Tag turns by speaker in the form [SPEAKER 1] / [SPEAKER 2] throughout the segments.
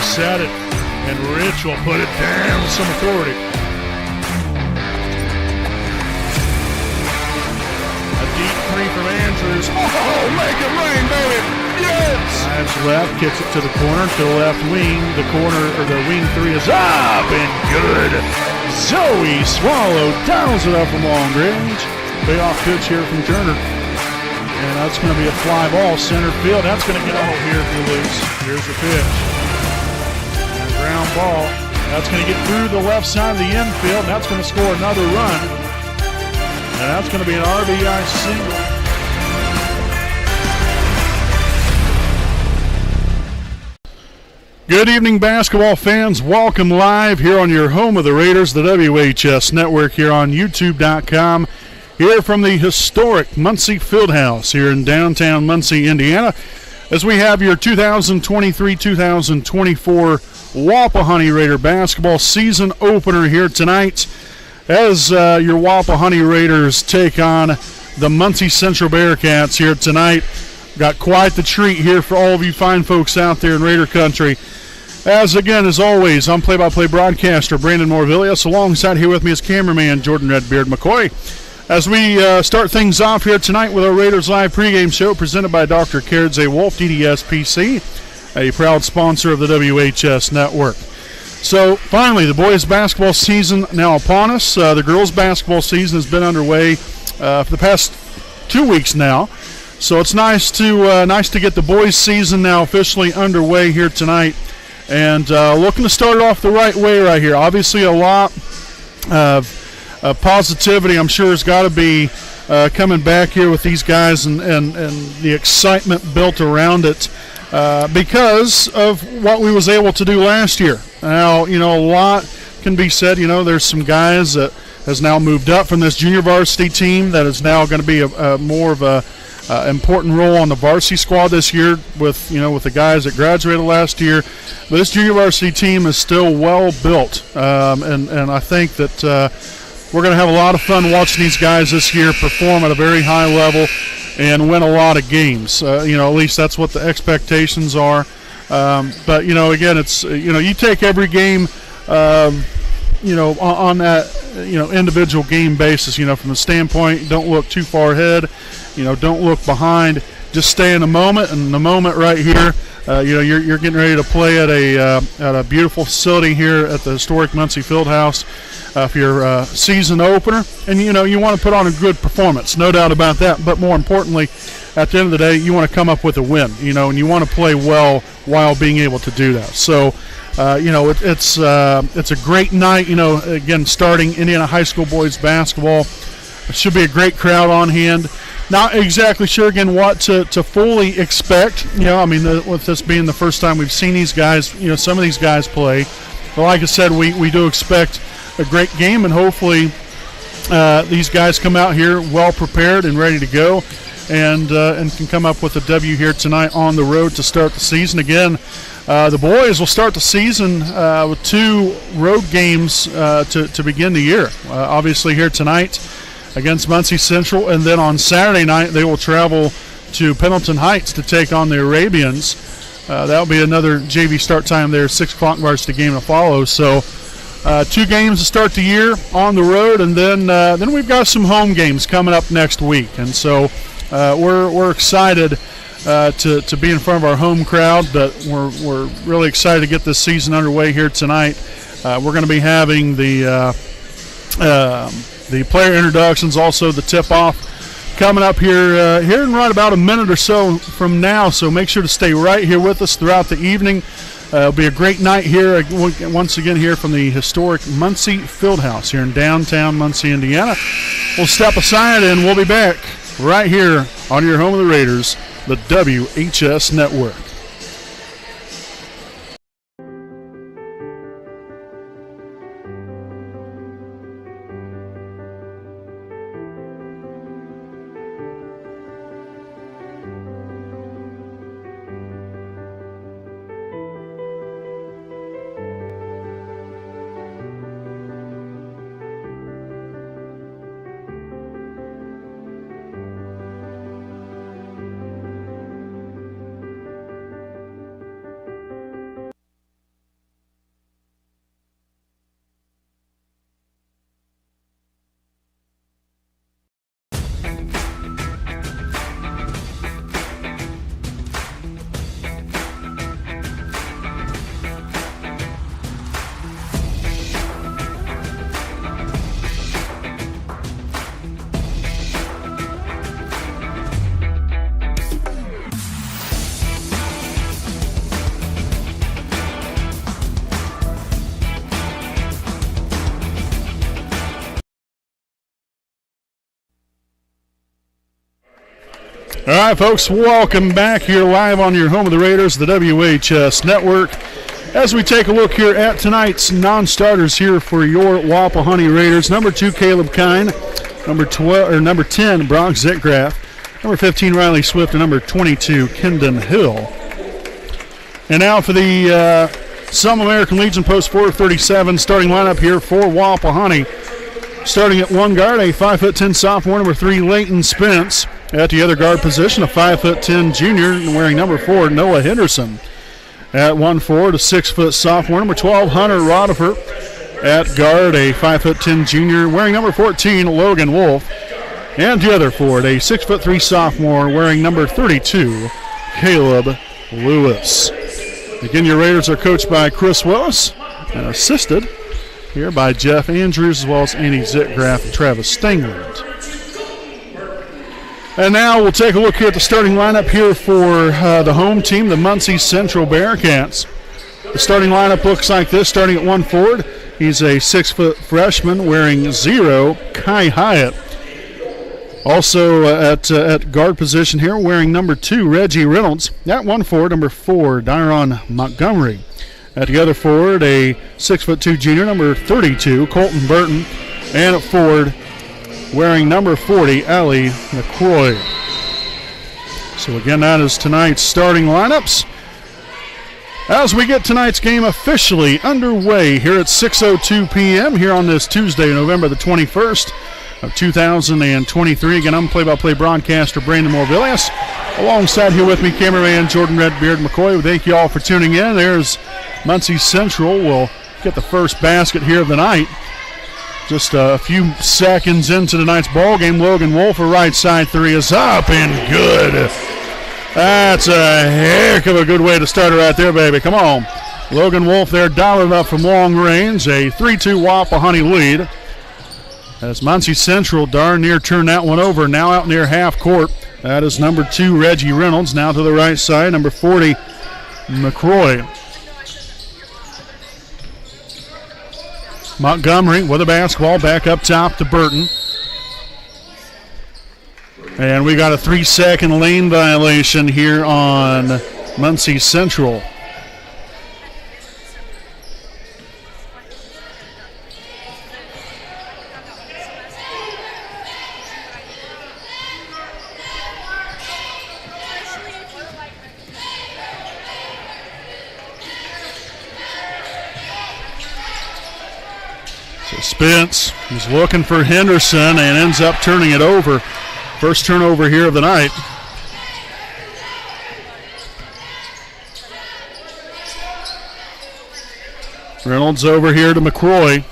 [SPEAKER 1] set it, and Rich will put it down with some authority. A deep three from Andrews. Oh, make it rain, baby! Yes! Drives left, kicks it to the corner, to the left wing. The corner, or the wing three is up and good. Zoe Swallow dials it up from long range. Payoff pitch here from Turner. And that's going to be a fly ball, center field. That's going to get out here if you lose. Here's the pitch. And a ground ball. That's going to get through the left side of the infield. That's going to score another run. And that's going to be an RBI single. Good evening, basketball fans. Welcome live here on your home of the Raiders, the WHS Network, here on YouTube.com. Here from the historic Muncie Fieldhouse here in downtown Muncie, Indiana, as we have your 2023-2024 Wapahani Raider basketball season opener here tonight, as your Wapahani Raiders take on the Muncie Central Bearcats here tonight. Got quite the treat here for all of you fine folks out there in Raider country. As again, as always, I'm play-by-play broadcaster Brandon Morvillius. Alongside here with me is cameraman Jordan Redbeard McCoy. As we start things off here tonight with our Raiders Live pregame show presented by Dr. Kerdze Wolf, DDS PC, a proud sponsor of the WHS Network. So, finally, the boys' basketball season now upon us. The girls' basketball season has been underway for the past 2 weeks now. So it's nice to get the boys' season now officially underway here tonight. And looking to start it off the right way right here. Obviously, a lot of positivity, I'm sure, has got to be coming back here with these guys and the excitement built around it because of what we was able to do last year. Now, a lot can be said. There's some guys that has now moved up from this junior varsity team that is now going to be a more of a important role on the varsity squad this year with the guys that graduated last year. But this junior varsity team is still well built, and I think that we're going to have a lot of fun watching these guys this year perform at a very high level and win a lot of games. At least that's what the expectations are. But again, it's you take every game on that individual game basis. From the standpoint, don't look too far ahead. Don't look behind. Just stay in the moment. And the moment right here, you're getting ready to play at a beautiful facility here at the historic Muncie Fieldhouse for your season opener. And you want to put on a good performance, no doubt about that. But more importantly, at the end of the day, you want to come up with a win. And you want to play well while being able to do that. So. It's a great night. Again, starting Indiana High School boys basketball. It should be a great crowd on hand. Not exactly sure again what to fully expect. With this being the first time we've seen these guys, some of these guys play. But like I said, we do expect a great game, and hopefully these guys come out here well prepared and ready to go, and can come up with a W here tonight on the road to start the season. Again, the boys will start the season with 2 road games to begin the year. Obviously here tonight against Muncie Central, and then on Saturday night they will travel to Pendleton Heights to take on the Arabians. That will be another JV start time there, 6 o'clock varsity game to follow. So 2 games to start the year on the road, and then we've got some home games coming up next week. And so we're excited to be in front of our home crowd, but we're really excited to get this season underway here tonight. We're going to be having the player introductions, also the tip-off coming up here in right about a minute or so from now. So make sure to stay right here with us throughout the evening. It'll be a great night here once again here from the historic Muncie Fieldhouse here in downtown Muncie, Indiana. We'll step aside and we'll be back right here on your home of the Raiders, the WHS Network. right, folks, welcome back here live on your home of the Raiders, the WHS Network. As we take a look here at tonight's non-starters here for your Wapahani Raiders, number 2, Caleb Kine, number 10, Brock Zitgraff, number 15, Riley Swift, and number 22, Kendon Hill. And now for the Some American Legion Post 437 starting lineup here for Wapahani. Starting at one guard, a 5'10" sophomore, number 3, Leighton Spence. At the other guard position, a 5'10" junior wearing number 4, Noah Henderson. At 1 forward, a 6' sophomore, number 12, Hunter Rodifer. At guard, a 5'10" junior wearing number 14, Logan Wolf. And the other forward, a 6'3" sophomore wearing number 32, Caleb Lewis. Again, your Raiders are coached by Chris Willis and assisted here by Jeff Andrews, as well as Andy Zitgraff and Travis Stengland. And now we'll take a look here at the starting lineup here for the home team, the Muncie Central Bearcats. The starting lineup looks like this. Starting at 1 forward, he's a 6' freshman wearing 0, Kai Hyatt. Also at guard position here, wearing number 2, Reggie Reynolds. At 1 forward, number 4, Dyron Montgomery. At the other forward, a 6'2" junior, number 32, Colton Burton. And at forward, wearing number 40, Allie McCroy. So again, that is tonight's starting lineups. As we get tonight's game officially underway here at 6:02 p.m. here on this Tuesday, November the 21st of 2023. Again, I'm play-by-play broadcaster Brandon Morvillius. Alongside here with me, cameraman Jordan Redbeard McCoy. Thank you all for tuning in. There's Muncie Central will get the first basket here of the night. Just a few seconds into tonight's ball game, Logan Wolf, a right side 3 is up and good. That's a heck of a good way to start it right there, baby. Come on. Logan Wolf there dialing up from long range. A 3-2 Wapahani lead. As Muncie Central darn near turned that one over. Now out near half court. That is number 2, Reggie Reynolds. Now to the right side, number 40, McCroy. Montgomery with a basketball back up top to Burton. And we got a 3-second lane violation here on Muncie Central. Spence is looking for Henderson and ends up turning it over. First turnover here of the night. Reynolds over here to McCroy.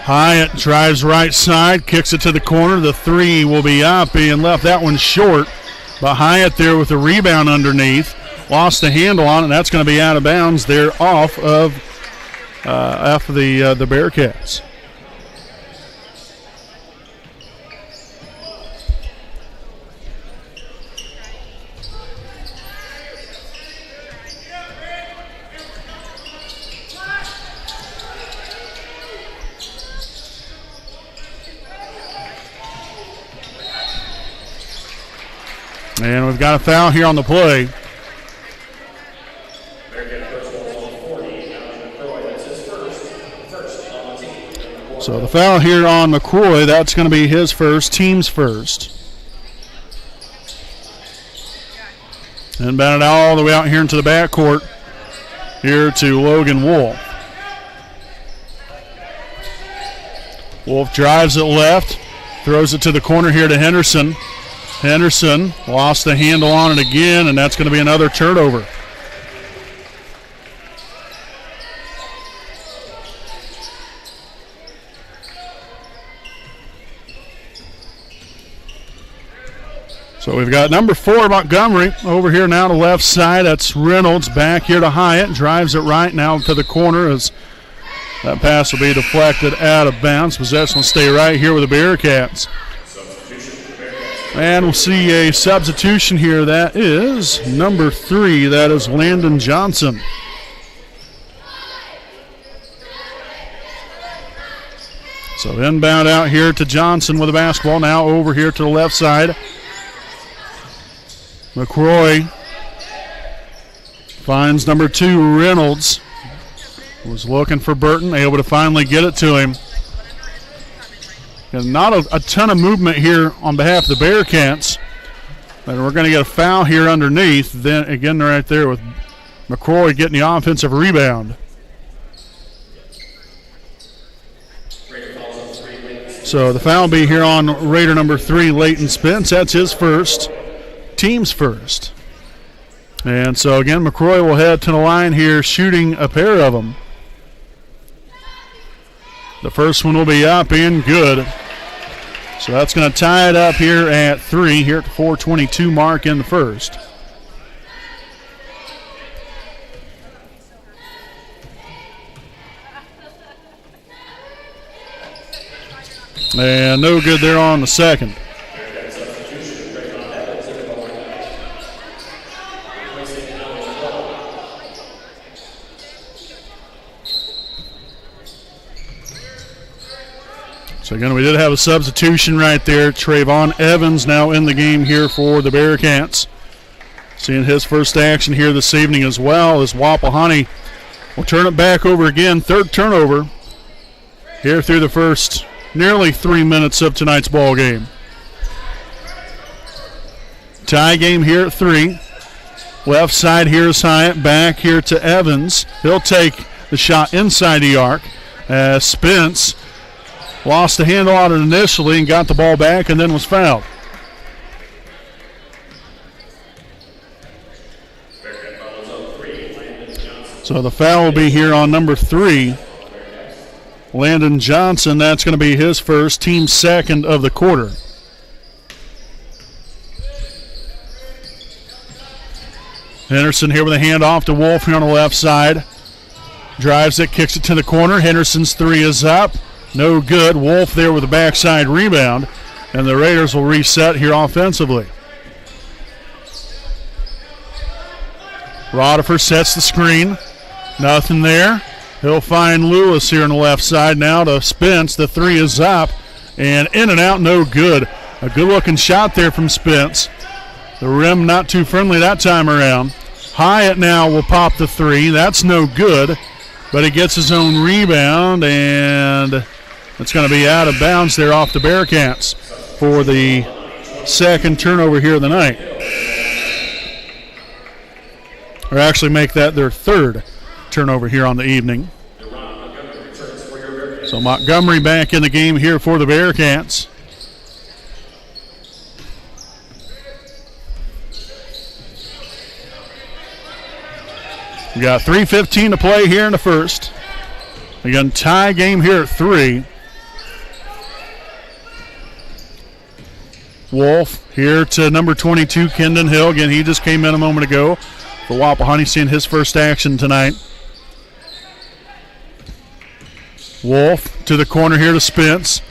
[SPEAKER 1] Hyatt drives right side, kicks it to the corner. The 3 will be up, being left that one short. But Hyatt there with the rebound underneath. Lost the handle on it, and that's going to be out of bounds there off of the Bearcats. And we've got a foul here on the play. So the foul here on McCroy, that's going to be his first, team's first. And batted all the way out here into the backcourt here to Logan Wolf. Wolf drives it left, throws it to the corner here to Henderson. Henderson lost the handle on it again, and that's going to be another turnover. So we've got number 4, Montgomery, over here now to left side. That's Reynolds back here to Hyatt. Drives it right now to the corner as that pass will be deflected out of bounds. Possession will stay right here with the Bearcats. And we'll see a substitution here. That is number 3. That is Landon Johnson. So inbound out here to Johnson with the basketball. Now over here to the left side. McCroy finds number 2, Reynolds. Was looking for Burton, able to finally get it to him. And not a ton of movement here on behalf of the Bearcats. But we're going to get a foul here underneath. Then again, right there with McCroy getting the offensive rebound. So the foul will be here on Raider number 3, Leighton Spence. That's his first, team's first. And so again, McCroy will head to the line here, shooting a pair of them. The first one will be up and good. So that's going to tie it up here at 3, here at the 4:22 mark in the first. And no good there on the second. So again, we did have a substitution right there. Trayvon Evans now in the game here for the Bearcats. Seeing his first action here this evening as well as Wapahani will turn it back over again. Third turnover here through the first nearly 3 minutes of tonight's ball game. Tie game here at 3. Left side here is Hyatt. Back here to Evans. He'll take the shot inside the arc. Spence lost the handle on it initially and got the ball back and then was fouled. So the foul will be here on number 3, Landon Johnson. That's going to be his first, team second of the quarter. Henderson here with a handoff to Wolf here on the left side. Drives it, kicks it to the corner. Henderson's 3 is up. No good. Wolf there with a backside rebound. And the Raiders will reset here offensively. Rodifer sets the screen. Nothing there. He'll find Lewis here on the left side now to Spence. The 3 is up. And in and out, no good. A good-looking shot there from Spence. The rim not too friendly that time around. Hyatt now will pop the 3. That's no good. But he gets his own rebound, and it's going to be out of bounds there off the Bearcats for the second turnover here of the night. Or actually make that their third turnover here on the evening. So Montgomery back in the game here for the Bearcats. We got 3:15 to play here in the first. Again, tie game here at 3. Wolf here to number 22, Kendon Hill. Again, he just came in a moment ago for Wapahani, seeing his first action tonight. Wolf to the corner here to Spence.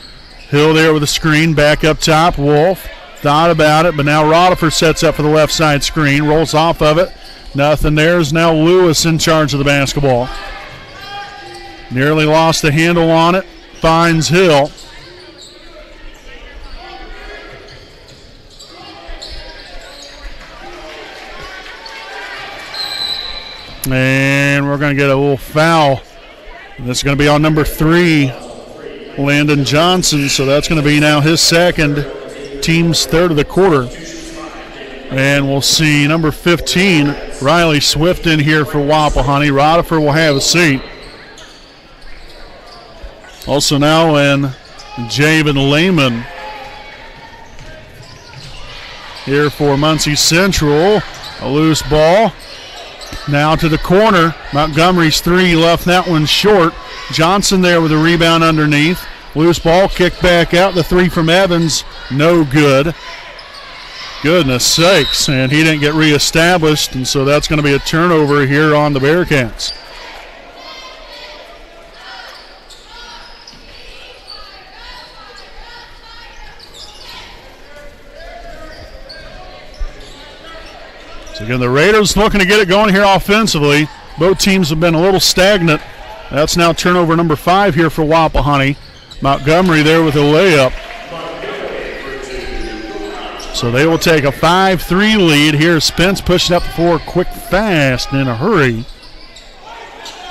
[SPEAKER 1] Hill there with a screen, back up top. Wolf thought about it, but now Rodifer sets up for the left side screen, rolls off of it. Nothing there. Is now Lewis in charge of the basketball. Nearly lost the handle on it. Finds Hill. And we're going to get a little foul. This is going to be on number 3, Landon Johnson. So that's going to be now his second, team's third of the quarter. And we'll see number 15, Riley Swift, in here for Wapahani. Rodifer will have a seat. Also now in Javen Lehman here for Muncie Central. A loose ball. Now to the corner. Montgomery's 3 left that one short. Johnson there with a rebound underneath. Loose ball, kicked back out. The 3 from Evans, no good. Goodness sakes, and he didn't get reestablished, and so that's going to be a turnover here on the Bearcats. So again, the Raiders looking to get it going here offensively. Both teams have been a little stagnant. That's now turnover number 5 here for Wapahani. Montgomery there with a layup. So they will take a 5-3 lead. Here's Spence pushing up the floor quick, fast, and in a hurry.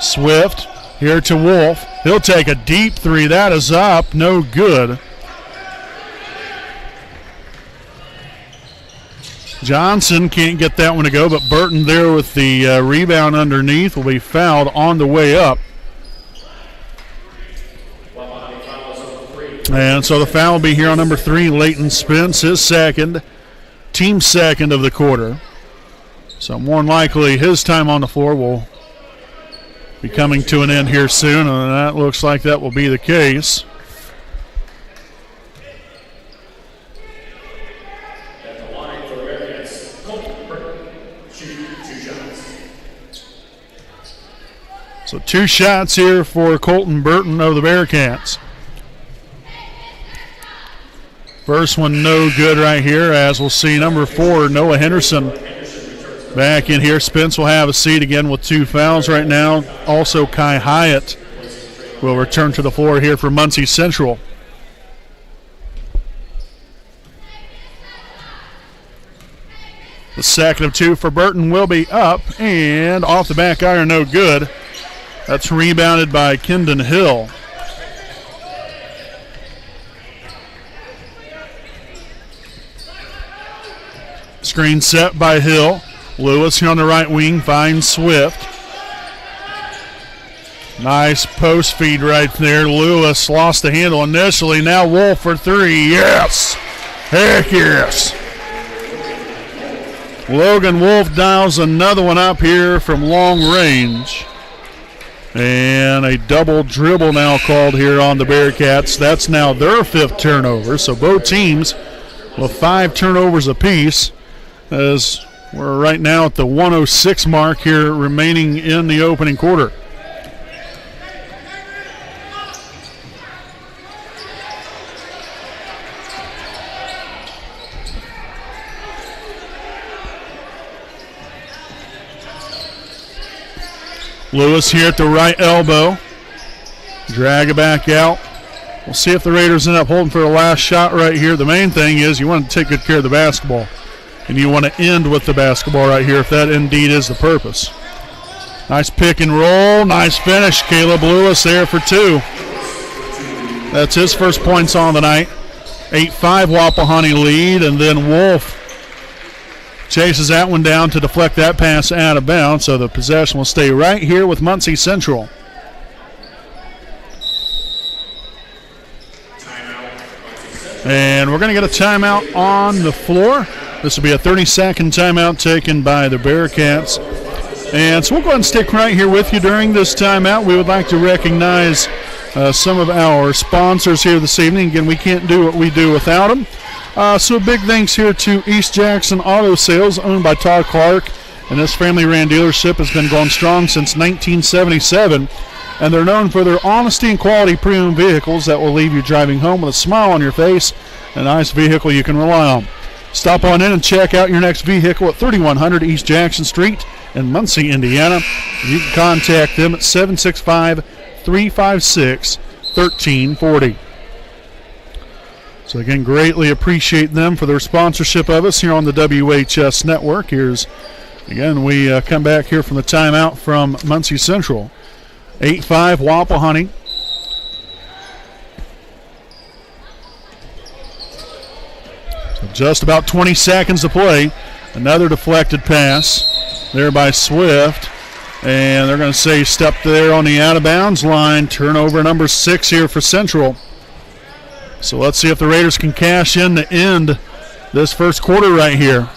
[SPEAKER 1] Swift here to Wolf. He'll take a deep three. That is up. No good. Johnson can't get that one to go, but Burton there with the rebound underneath will be fouled on the way up. And so the foul will be here on number 3, Leighton Spence, his second, team second of the quarter. So more than likely his time on the floor will be coming to an end here soon, and that looks like that will be the case. So 2 shots here for Colton Burton of the Bearcats. First one no good right here, as we'll see number 4, Noah Henderson, back in here. Spence will have a seat again with 2 fouls right now. Also Kai Hyatt will return to the floor here for Muncie Central. The second of 2 for Burton will be up, and off the back iron, no good. That's rebounded by Kendon Hill. Screen set by Hill. Lewis here on the right wing finds Swift. Nice post feed right there. Lewis lost the handle initially. Now Wolf for 3. Yes! Heck yes! Logan Wolf dials another one up here from long range. And a double dribble now called here on the Bearcats. That's now their 5th turnover. So both teams with 5 turnovers apiece, as we're right now at the 106 mark here remaining in the opening quarter. Lewis here at the right elbow. Drag it back out. We'll see if the Raiders end up holding for the last shot right here. The main thing is you want to take good care of the basketball. And you want to end with the basketball right here if that indeed is the purpose. Nice pick and roll. Nice finish. Caleb Lewis there for 2. That's his first points on the night. 8-5 Wapahani lead, and then Wolf chases that one down to deflect that pass out of bounds, so the possession will stay right here with Muncie Central. And we're going to get a timeout on the floor. This will be a 30-second timeout taken by the Bearcats. And so we'll go ahead and stick right here with you during this timeout. We would like to recognize some of our sponsors here this evening. Again, we can't do what we do without them. So big thanks here to East Jackson Auto Sales, owned by Todd Clark. And this family-ran dealership has been going strong since 1977. And they're known for their honesty and quality premium vehicles that will leave you driving home with a smile on your face. A nice vehicle you can rely on. Stop on in and check out your next vehicle at 3100 East Jackson Street in Muncie, Indiana. You can contact them at 765-356-1340. So again, greatly appreciate them for their sponsorship of us here on the WHS Network. Here's, again, we come back here from the timeout from Muncie Central. 8-5 Wapahani. So just about 20 seconds to play. Another deflected pass there by Swift. And they're going to say step there on the out-of-bounds line. Turnover number 6 here for Central. So let's see if the Raiders can cash in to end this first quarter right here.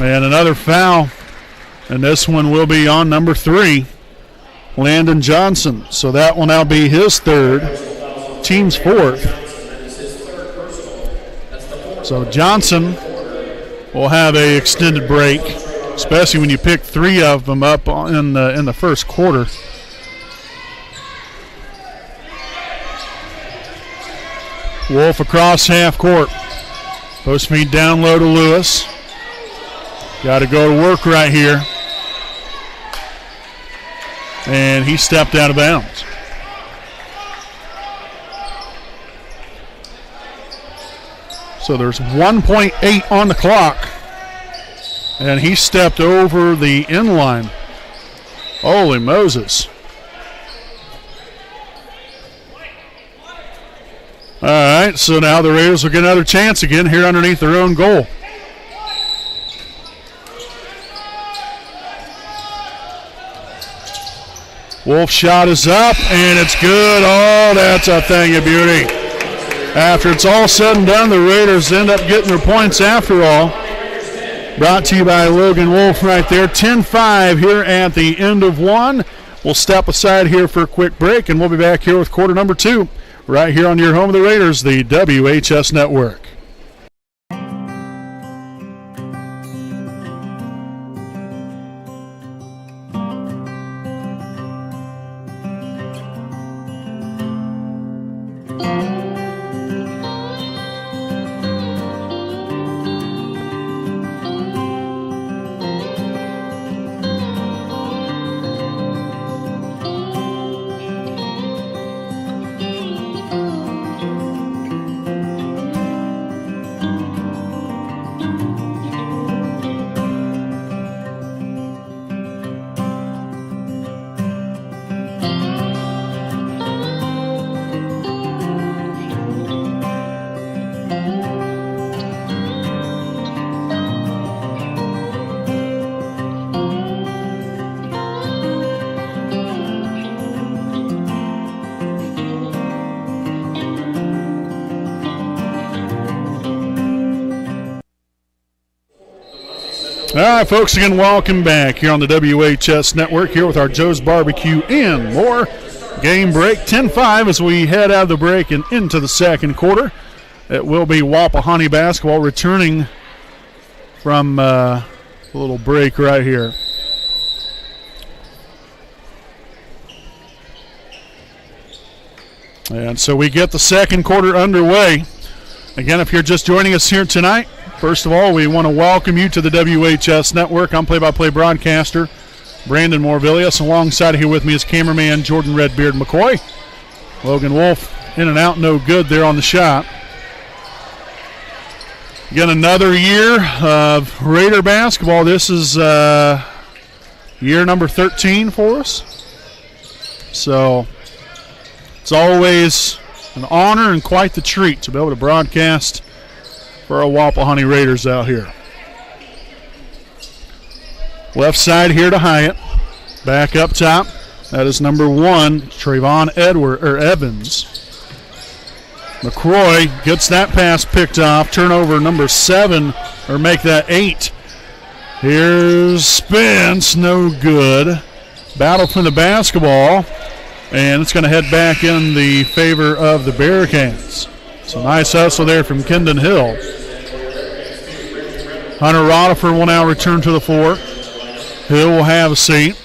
[SPEAKER 1] And another foul. And this one will be on number 3, Landon Johnson. So that will now be his 3rd, team's 4th. So Johnson will have an extended break, especially when you pick 3 of them up in the first quarter. Wolf across half court. Post feed down low to Lewis. Got to go to work right here. and he stepped out of bounds. So there's 1.8 on the clock, and he stepped over the end line. Holy Moses. All right, so now the Raiders will get another chance again here underneath their own goal. Wolf shot is up, and it's good. Oh, that's a thing of beauty. After it's all said and done, the Raiders end up getting their points after all. Brought to you by Logan Wolf right there. 10-5 here at the end of one. We'll step aside here for a quick break, and we'll be back here with quarter number 2 right here on your home of the Raiders, the WHS Network. All right, folks, again, welcome back here on the WHS Network here with our Joe's Barbecue and more. Game break 10-5 as we head out of the break and into the second quarter. It will be Wapahani basketball returning from a little break right here. And so we get the second quarter underway. Again, if you're just joining us here tonight, first of all, we want to welcome you to the WHS Network. I'm play-by-play broadcaster Brandon Morvillius. Alongside here with me is cameraman Jordan Redbeard McCoy. Logan Wolf in and out, no good there on the shot. Again, another year of Raider basketball. This is year number 13 for us. So it's always an honor and quite the treat to be able to broadcast for our Wapahani Raiders out here. Left side here to Hyatt. Back up top. That is number 1, Trayvon Evans. McCroy gets that pass picked off. Turnover number 7, or make that 8. Here's Spence, no good. Battle for the basketball, and it's going to head back in the favor of the Bearcats. So nice hustle there from Kendon Hill. Hunter Rodifer will now return to the floor. Hill will have a seat.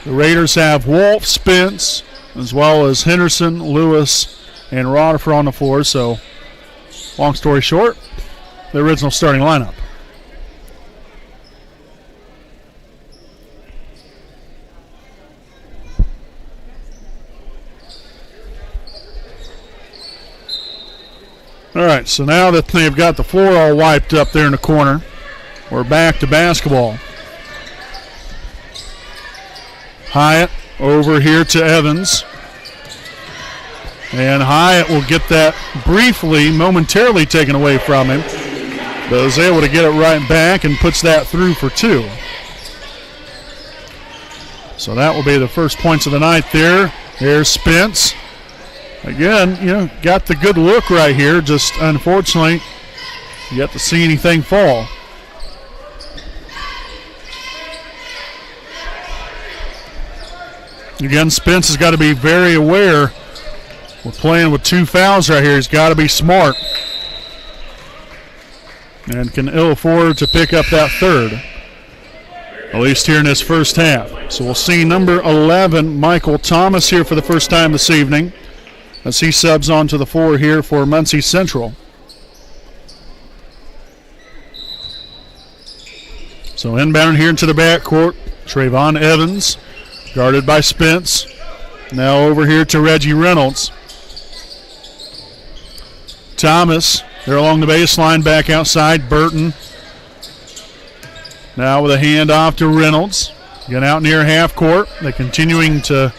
[SPEAKER 1] The Raiders have Wolf, Spence, as well as Henderson, Lewis, and Rodifer on the floor. So, long story short, the original starting lineup. All right, so now that they've got the floor all wiped up there in the corner, we're back to basketball. Hyatt over here to Evans. And Hyatt will get that briefly, momentarily taken away from him, but is able to get it right back and puts that through for 2. So that will be the first points of the night there. Here's Spence. Again, got the good look right here. Just unfortunately, yet to see anything fall. Again, Spence has got to be very aware. We're playing with 2 fouls right here. He's got to be smart. And can ill afford to pick up that 3rd. At least here in this first half. So we'll see number 11, Michael Thomas, here for the first time this evening, as he subs onto the floor here for Muncie Central. So inbound here into the backcourt, Trayvon Evans. Guarded by Spence. Now over here to Reggie Reynolds. Thomas, they're along the baseline, back outside. Burton. Now with a handoff to Reynolds. Again out near half court. They're continuing to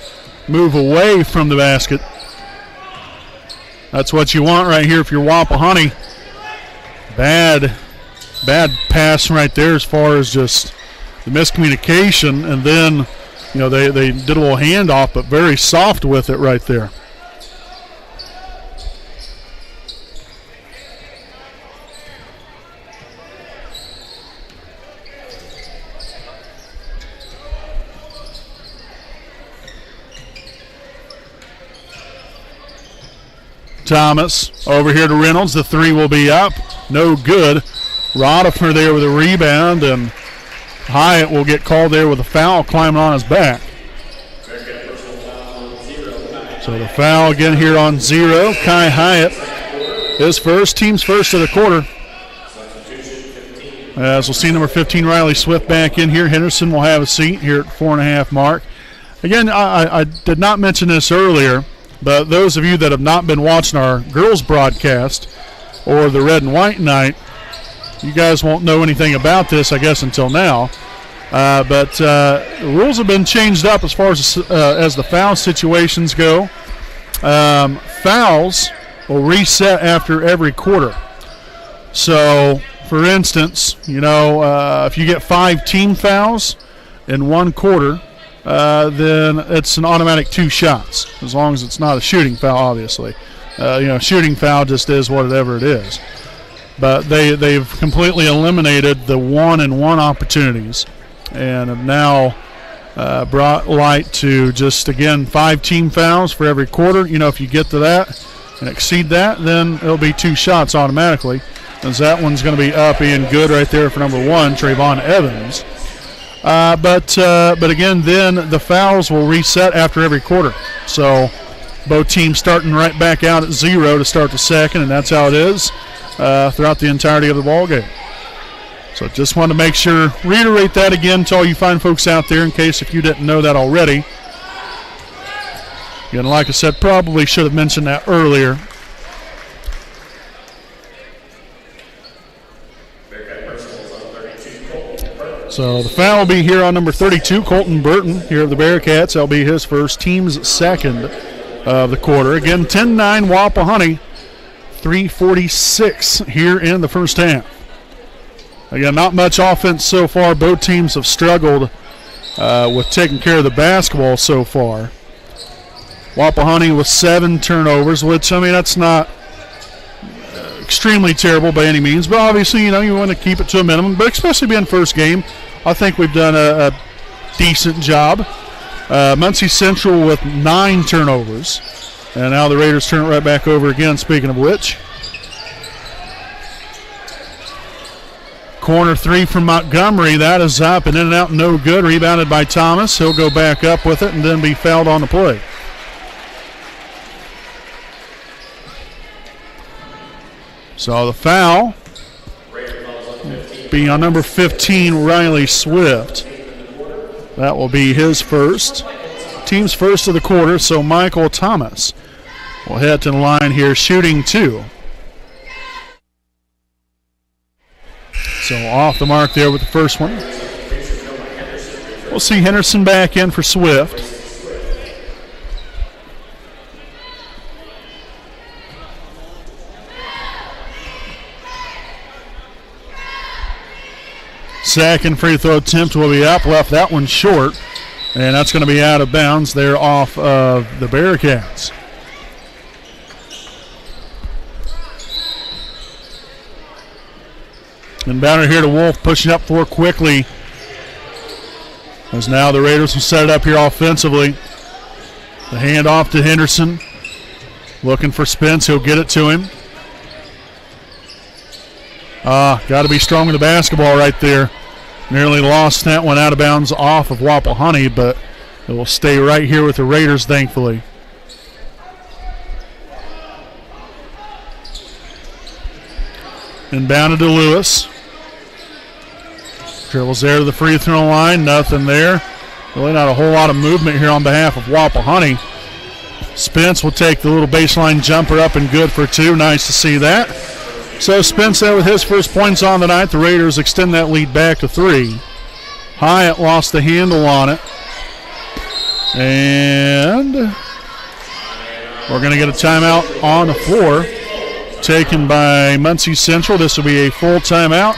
[SPEAKER 1] move away from the basket. That's what you want right here if you're Wapahani. Bad pass right there as far as just the miscommunication, and then they did a little handoff, but very soft with it right there. Thomas over here to Reynolds. The three will be up. No good. Rodifer there with a rebound, and Hyatt will get called there with a foul climbing on his back. So the foul again here on 0. Kai Hyatt, his first, team's first of the quarter. As we'll see number 15, Riley Swift, back in here. Henderson will have a seat here at 4.5 mark. Again, I did not mention this earlier, but those of you that have not been watching our girls broadcast or the red and white night, you guys won't know anything about this, I guess, until now. But the rules have been changed up as far as the foul situations go. Fouls will reset after every quarter. So, for instance, if you get 5 team fouls in one quarter, then it's an automatic 2 shots, as long as it's not a shooting foul, obviously. Shooting foul just is whatever it is. But they've completely eliminated the 1-and-1 opportunities and have now brought light to just, again, 5 team fouls for every quarter. If you get to that and exceed that, then it'll be 2 shots automatically, as that one's going to be up and good right there for number 1, Trayvon Evans. But again, then the fouls will reset after every quarter. So both teams starting right back out at 0 to start the second, and that's how it is throughout the entirety of the ball game. So just wanted to make sure, reiterate that again to all you fine folks out there in case if you didn't know that already. Again, like I said, probably should have mentioned that earlier. So the foul will be here on number 32, Colton Burton, here of the Bearcats. That'll be his first, team's second of the quarter. Again, 10-9 Wapahani, 3:46 here in the first half. Again, not much offense so far. Both teams have struggled with taking care of the basketball so far. Wapahani with 7 turnovers, which, that's not extremely terrible by any means, but obviously, you want to keep it to a minimum, but especially being first game, I think we've done a decent job. Muncie Central with 9 turnovers, and now the Raiders turn it right back over again, speaking of which. Corner 3 from Montgomery, that is up and in and out, no good, rebounded by Thomas. He'll go back up with it and then be fouled on the play. So the foul be on number 15, Riley Swift. That will be his first. Team's first of the quarter, so Michael Thomas will head to the line here, shooting 2. So off the mark there with the first one. We'll see Henderson back in for Swift. Second free throw attempt will be up, left that one short, and that's going to be out of bounds there off of the Bearcats. Inbounder here to Wolf, pushing up for quickly, as now the Raiders will set it up here offensively. The handoff to Henderson, looking for Spence, he'll get it to him. Got to be strong with the basketball right there. Nearly lost that one out of bounds off of Wapahani, but it will stay right here with the Raiders, thankfully. Inbounded to Lewis. Dribbles there to the free throw line, nothing there. Really not a whole lot of movement here on behalf of Wapahani. Spence will take the little baseline jumper up and good for 2. Nice to see that. So Spence there with his first points on the night. The Raiders extend that lead back to 3. Hyatt lost the handle on it. And we're going to get a timeout on the floor taken by Muncie Central. This will be a full timeout.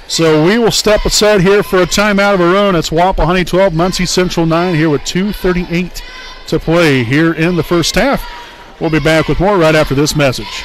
[SPEAKER 1] So we will step aside here for a timeout of our own. It's Wapahani 12, Muncie Central 9 here with 2:38 to play here in the first half. We'll be back with more right after this message.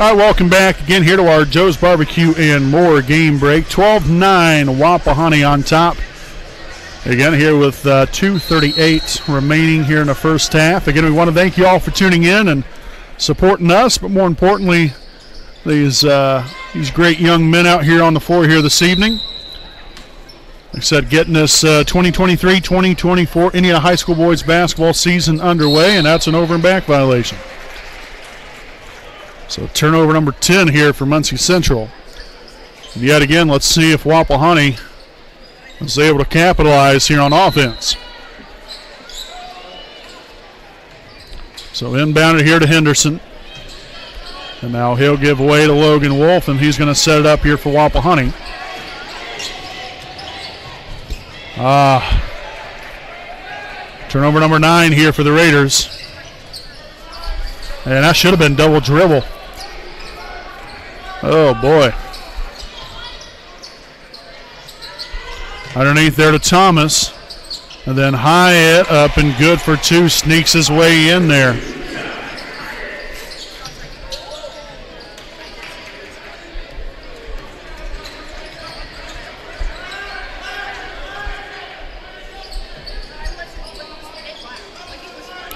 [SPEAKER 1] All right, welcome back again here to our Joe's Barbecue and More game break. 12-9, Wapahani on top. Again, here with 2:38 remaining here in the first half. Again, we want to thank you all for tuning in and supporting us, but more importantly, these great young men out here on the floor here this evening. Like I said, getting this 2023-2024 Indiana High School boys basketball season underway, and that's an over and back violation. So turnover number 10 here for Muncie Central. And yet again, let's see if Wapahani is able to capitalize here on offense. So inbounded here to Henderson. And now he'll give away to Logan Wolf, and he's going to set it up here for Wapahani. Turnover number 9 here for the Raiders. And that should have been double dribble. Oh, boy. Underneath there to Thomas. And then Hyatt up and good for 2. Sneaks his way in there.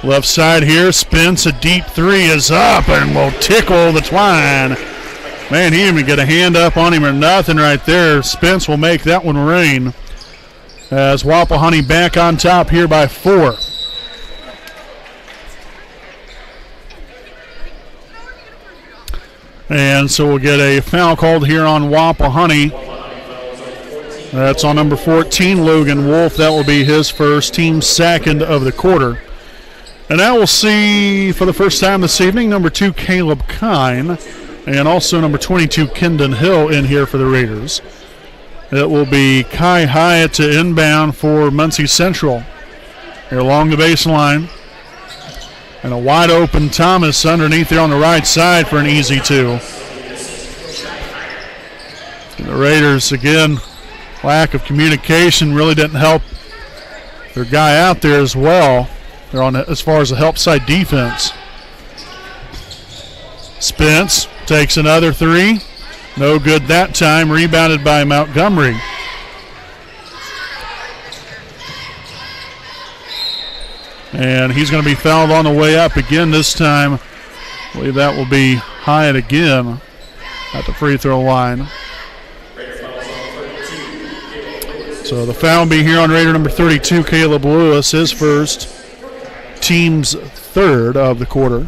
[SPEAKER 1] Left side here, Spence, a deep 3 is up and will tickle the twine. Man, he didn't even get a hand up on him or nothing right there. Spence will make that one rain as Wapahani back on top here by 4. And so we'll get a foul called here on Wapahani. That's on number 14, Logan Wolf. That will be his first, team second of the quarter. And now we'll see for the first time this evening, number 2, Caleb Kine, and also number 22, Kendon Hill in here for the Raiders. It will be Kai Hyatt to inbound for Muncie Central. Here along the baseline. And a wide open Thomas underneath there on the right side for an easy 2. And the Raiders, again, lack of communication really didn't help their guy out there as well. They're on as far as the help side defense. Spence takes another 3. No good that time. Rebounded by Montgomery. And he's going to be fouled on the way up again this time. I believe that will be Hyatt again at the free throw line. So the foul will be here on Raider number 32, Caleb Lewis, his first, team's third of the quarter.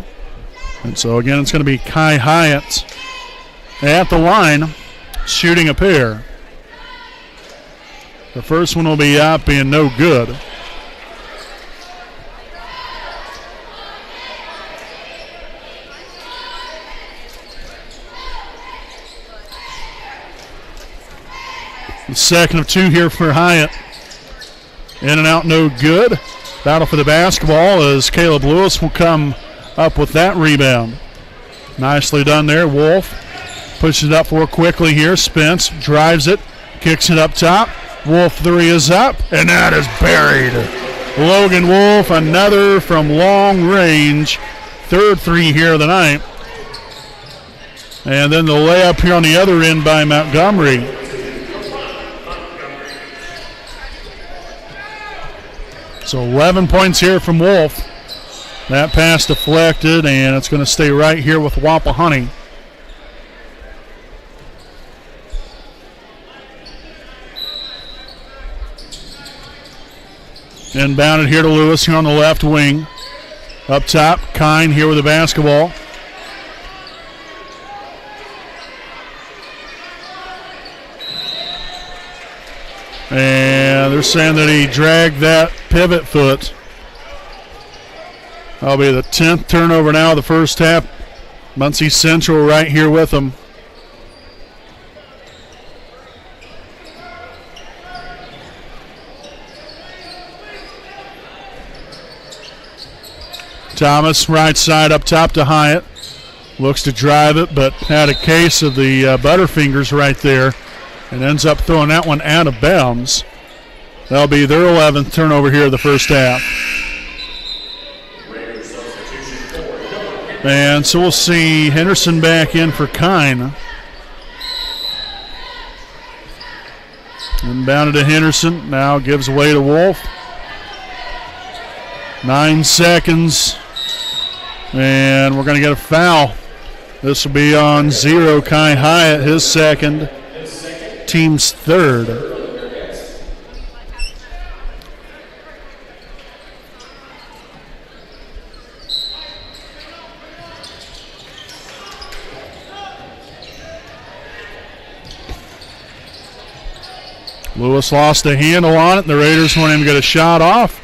[SPEAKER 1] And so again, it's going to be Kai Hyatt at the line, shooting a pair. The first one will be up and no good. The second of 2 here for Hyatt. In and out, no good. Battle for the basketball as Caleb Lewis will come up with that rebound. Nicely done there. Wolf pushes it up for quickly here. Spence drives it, kicks it up top. Wolf three is up, and that is buried. Logan Wolf, another from long range. Third three here of the night. And then the layup here on the other end by Montgomery. So 11 points here from Wolf. That pass deflected, and it's going to stay right here with Wapahani. Inbounded here to Lewis here on the left wing. Up top, Kine here with the basketball. And they're saying that he dragged that pivot foot. That'll be the 10th turnover now of the first half. Muncie Central right here with them. Thomas right side up top to Hyatt. Looks to drive it, but had a case of the Butterfingers right there and ends up throwing that one out of bounds. That'll be their 11th turnover here of the first half. And so we'll see Henderson back in for Kine. Inbounded to Henderson, now gives away to Wolf. 9 seconds. And we're going to get a foul. This will be on 0, Kai Hyatt, his second, team's third. Lewis lost the handle on it. The Raiders want him to get a shot off.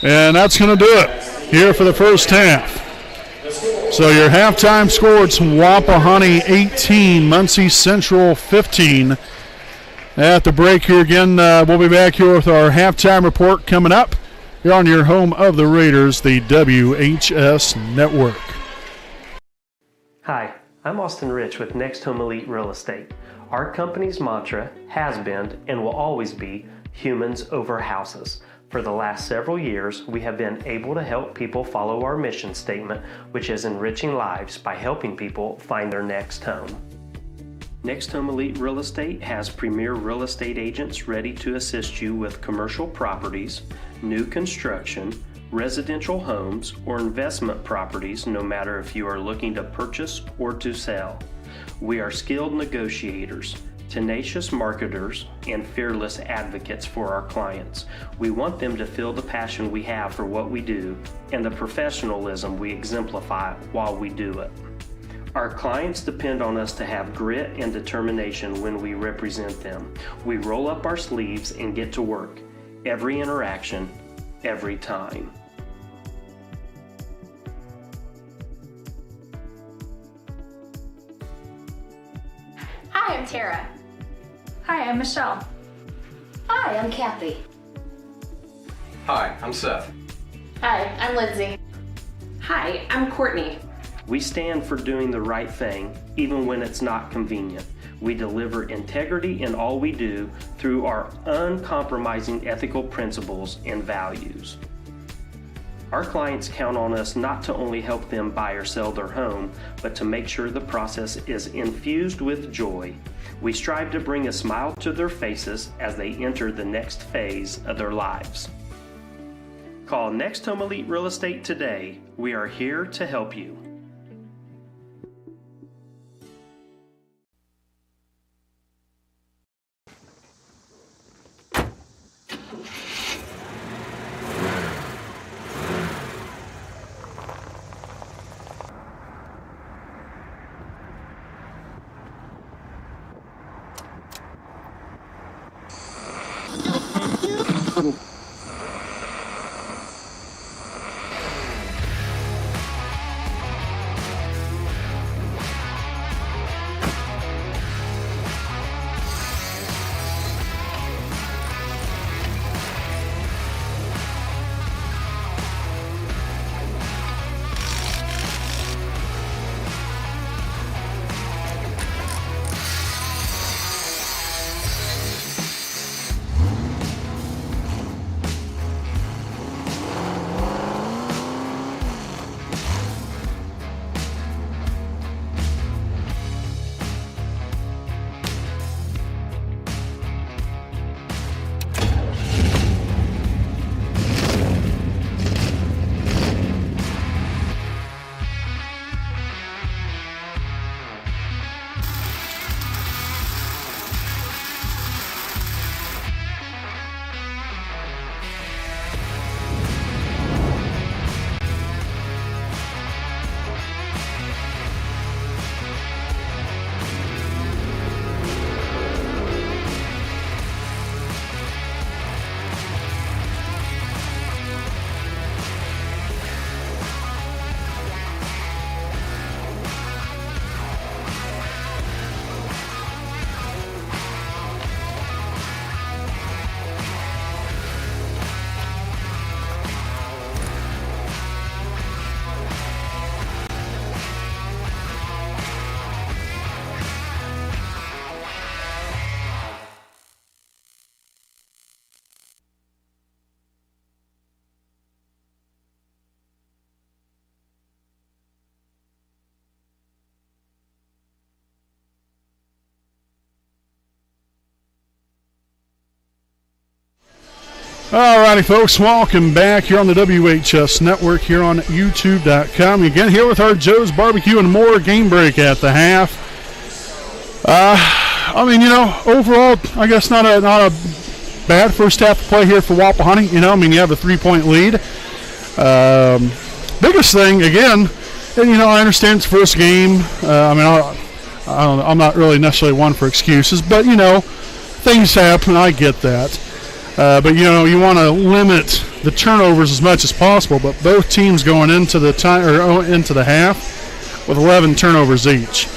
[SPEAKER 1] And that's going to do it here for the first half. So your halftime score, it's Wapahani 18, Muncie Central 15. At the break here again, we'll be back here with our halftime report coming up here on your home of the Raiders, the WHS Network.
[SPEAKER 2] Hi, I'm Austin Rich with Next Home Elite Real Estate. Our company's mantra has been and will always be humans over houses. For the last several years, we have been able to help people follow our mission statement, which is enriching lives by helping people find their next home. Next Home Elite Real Estate has premier real estate agents ready to assist you with commercial properties, new construction, residential homes, or investment properties, no matter if you are looking to purchase or to sell. We are skilled negotiators, tenacious marketers, and fearless advocates for our clients. We want them to feel the passion we have for what we do and the professionalism we exemplify while we do it. Our clients depend on us to have grit and determination when we represent them. We roll up our sleeves and get to work. Every interaction, every time.
[SPEAKER 3] Hi, I'm Tara.
[SPEAKER 4] Hi, I'm Michelle.
[SPEAKER 5] Hi, I'm Kathy.
[SPEAKER 6] Hi, I'm Seth.
[SPEAKER 3] Hi, I'm Lindsay.
[SPEAKER 7] Hi, I'm Courtney.
[SPEAKER 2] We stand for doing the right thing, even when it's not convenient. We deliver integrity in all we do through our uncompromising ethical principles and values. Our clients count on us not to only help them buy or sell their home, but to make sure the process is infused with joy. We strive to bring a smile to their faces as they enter the next phase of their lives. Call Next Home Elite Real Estate today. We are here to help you.
[SPEAKER 1] All righty, folks, welcome back here on the WHS Network here on YouTube.com. Again, here with our Joe's Barbecue and More game break at the half. Overall, I guess not a bad first half of play here for Wapahani. You have a 3-point lead. Biggest thing, again, and I understand it's first game. I'm not really necessarily one for excuses, but things happen. I get that. But you want to limit the turnovers as much as possible. But both teams going into the into the half with 11 turnovers each.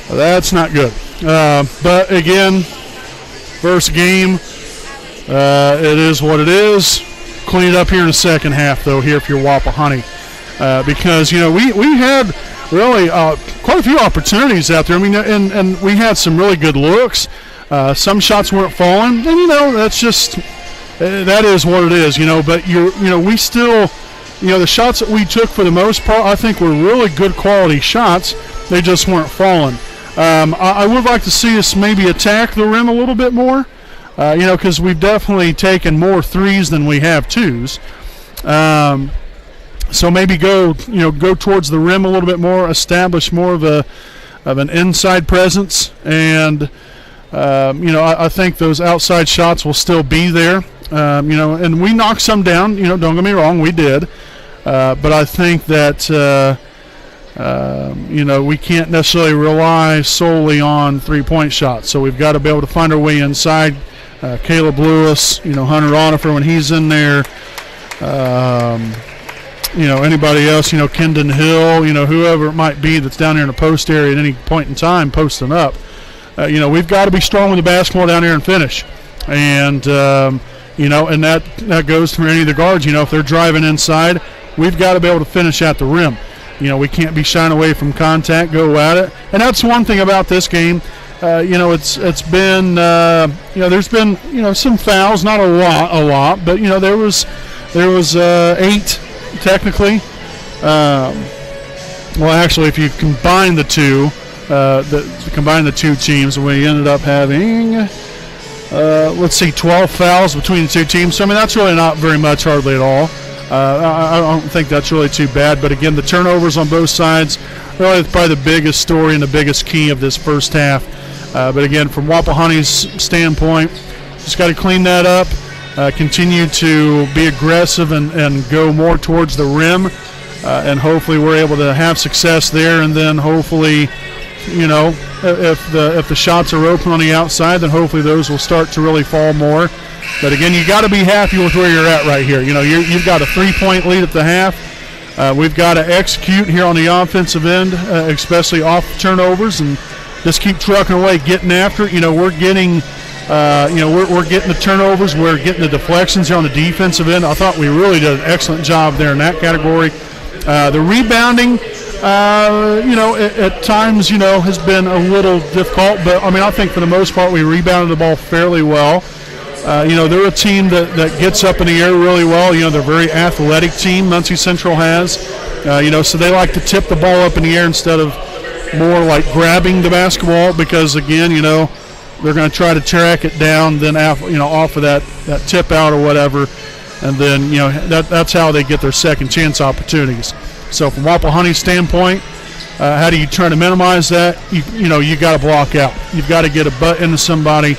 [SPEAKER 1] That's not good. But again, first game, it is what it is. Clean it up here in the second half, though. Here if you're Wapahani, because we had really quite a few opportunities out there. And we had some really good looks. Some shots weren't falling, and that's just that is what it is. But we still, the shots that we took for the most part, I think were really good quality shots. They just weren't falling. I would like to see us maybe attack the rim a little bit more, because we've definitely taken more threes than we have twos. So maybe go towards the rim a little bit more, establish more of an inside presence, and I think those outside shots will still be there. And we knocked some down. Don't get me wrong, we did. But I think that we can't necessarily rely solely on 3-point shots. So we've got to be able to find our way inside. Caleb Lewis, Hunter Onifer when he's in there. Anybody else, Kendon Hill, whoever it might be that's down there in the post area at any point in time posting up. We've got to be strong with the basketball down here and finish. And, and that goes for any of the guards. If they're driving inside, we've got to be able to finish at the rim. We can't be shying away from contact, go at it. And that's one thing about this game. It's been, there's been, some fouls, not a lot, but, there was 8 technically. Actually, if you combine the two, combine the two teams, we ended up having 12 fouls between the two teams. So that's really not very much, hardly at all. I don't think that's really too bad. But again, the turnovers on both sides, really probably the biggest story and the biggest key of this first half. But again, from Wapahani's standpoint, just got to clean that up, continue to be aggressive and go more towards the rim, and hopefully we're able to have success there. And then hopefully, if the shots are open on the outside, then hopefully those will start to really fall more. But again, you got to be happy with where you're at right here. You've got a 3-point lead at the half. We've got to execute here on the offensive end, especially off turnovers, and just keep trucking away, getting after it. We're getting, we're getting the turnovers, we're getting the deflections here on the defensive end. I thought we really did an excellent job there in that category. The rebounding, at times, has been a little difficult, but I think for the most part we rebounded the ball fairly well. They're a team that gets up in the air really well. They're a very athletic team, Muncie Central has. So they like to tip the ball up in the air instead of more like grabbing the basketball, because again, they're going to try to track it down, then off of that tip out or whatever, and then that's how they get their second chance opportunities. So from Wapahani's standpoint, how do you try to minimize that? You got to block out. You've got to get a butt into somebody,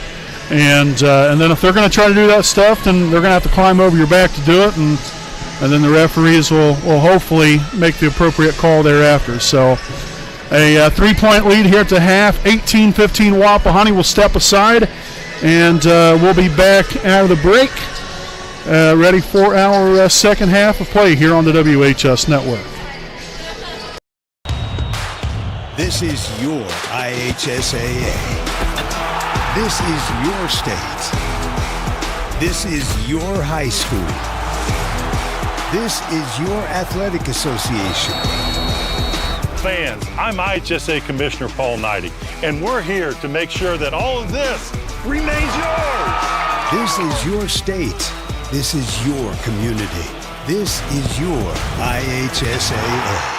[SPEAKER 1] and then if they're going to try to do that stuff, then they're going to have to climb over your back to do it, and then the referees will hopefully make the appropriate call thereafter. So a 3-point lead here at the half, 18-15 Wapahani will step aside, and we'll be back out of the break, ready for our second half of play here on the WHS Network.
[SPEAKER 8] This is your IHSAA. This is your state. This is your high school. This is your athletic association.
[SPEAKER 9] Fans, I'm IHSA Commissioner Paul Knighty, and we're here to make sure that all of this remains yours.
[SPEAKER 8] This is your state. This is your community. This is your IHSAA.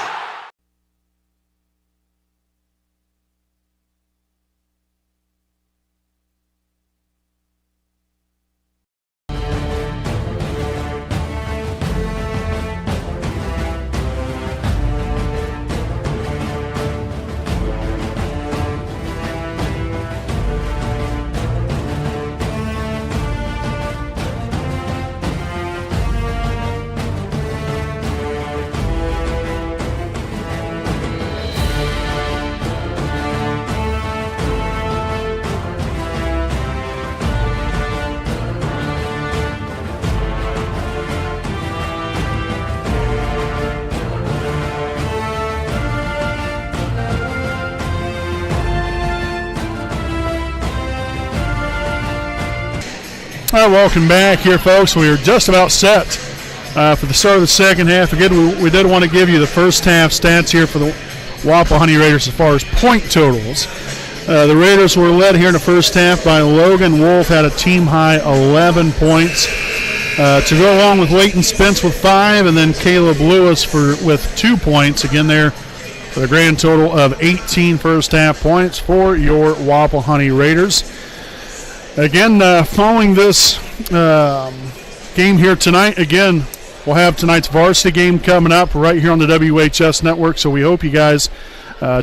[SPEAKER 1] Welcome back here, folks. We are just about set for the start of the second half. Again, we did want to give you the first half stats here for the Wapahani Raiders as far as point totals. The Raiders were led here in the first half by Logan Wolf, had a team-high 11 points. To go along with Leighton Spence with 5, and then Caleb Lewis with 2 points. Again, there for a grand total of 18 first-half points for your Wapahani Raiders. Again, following this game here tonight, again, we'll have tonight's varsity game coming up right here on the WHS Network, so we hope you guys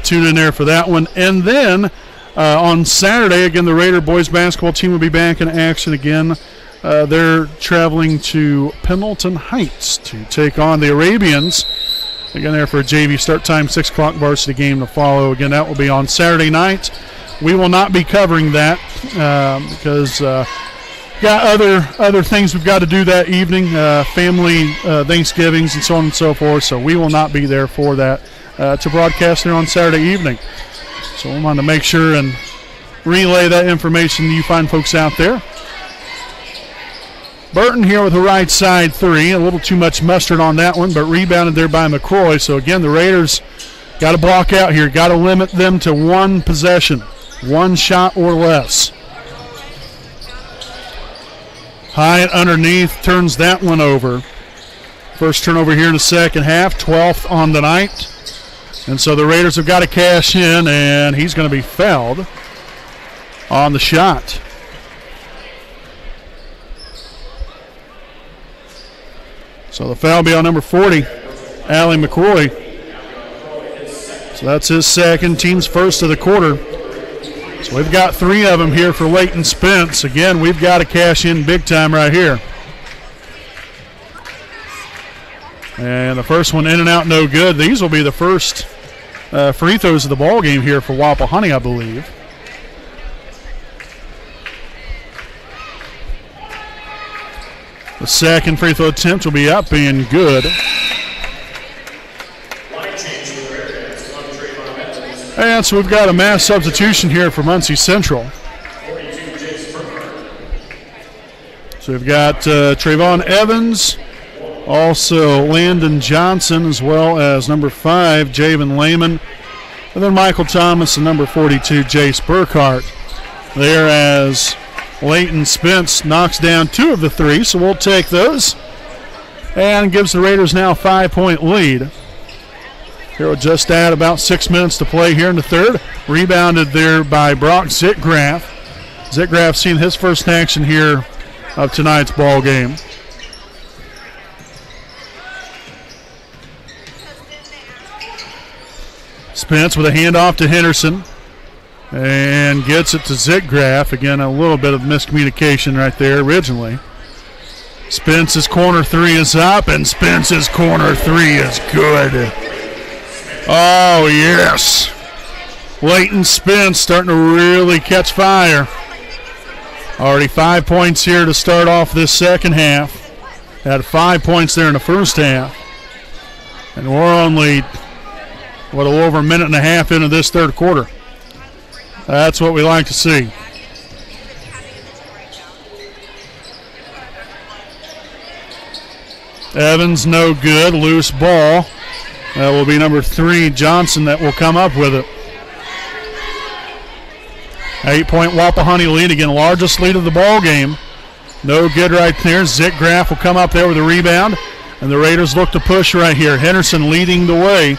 [SPEAKER 1] tune in there for that one. And then on Saturday, again, the Raider boys basketball team will be back in action again. They're traveling to Pendleton Heights to take on the Arabians. Again, there for a JV start time, 6 o'clock varsity game to follow. Again, that will be on Saturday night. We will not be covering that because got other things we've got to do that evening, family Thanksgivings and so on and so forth. So we will not be there for that to broadcast there on Saturday evening. So we want to make sure and relay that information to you fine folks out there. Burton here with a right side 3. A little too much mustard on that one, but rebounded there by McCroy. So again, the Raiders got to block out here. Got to limit them to one possession, one shot or less. Hyatt underneath turns that one over. First turnover here in the second half, 12th on the night. And so the Raiders have got to cash in, and he's going to be fouled on the shot. So the foul will be on number 40, Allie McCroy. So that's his second, team's first of the quarter. So we've got 3 of them here for Leighton Spence. Again, we've got to cash in big time right here. And the first one in and out, no good. These will be the first free throws of the ball game here for Wapahani, I believe. The second free throw attempt will be up and good. And so we've got a mass substitution here for Muncie Central. So we've got Trayvon Evans, also Landon Johnson, as well as number 5, Javen Lehman, and then Michael Thomas and number 42, Jace Burkhart. There as Leighton Spence knocks down 2 of the 3, so we'll take those. And gives the Raiders now a 5-point lead. Here we'll just add about 6 minutes to play here in the third. Rebounded there by Brock Zitgraf. Zitgraf seen his first action here of tonight's ball game. Spence with a handoff to Henderson. And gets it to Zitgraf. Again, a little bit of miscommunication right there originally. Spence's corner 3 is up, and Spence's corner 3 is good. Oh, yes. Leighton Spence starting to really catch fire. Already 5 points here to start off this second half. Had 5 points there in the first half. And we're only, a little over a minute and a half into this third quarter. That's what we like to see. Evans no good, loose ball. That will be number 3, Johnson, that will come up with it. 8-point Wapahani lead, again, largest lead of the ball game. No good right there. Zitgraf will come up there with a rebound, and the Raiders look to push right here. Henderson leading the way.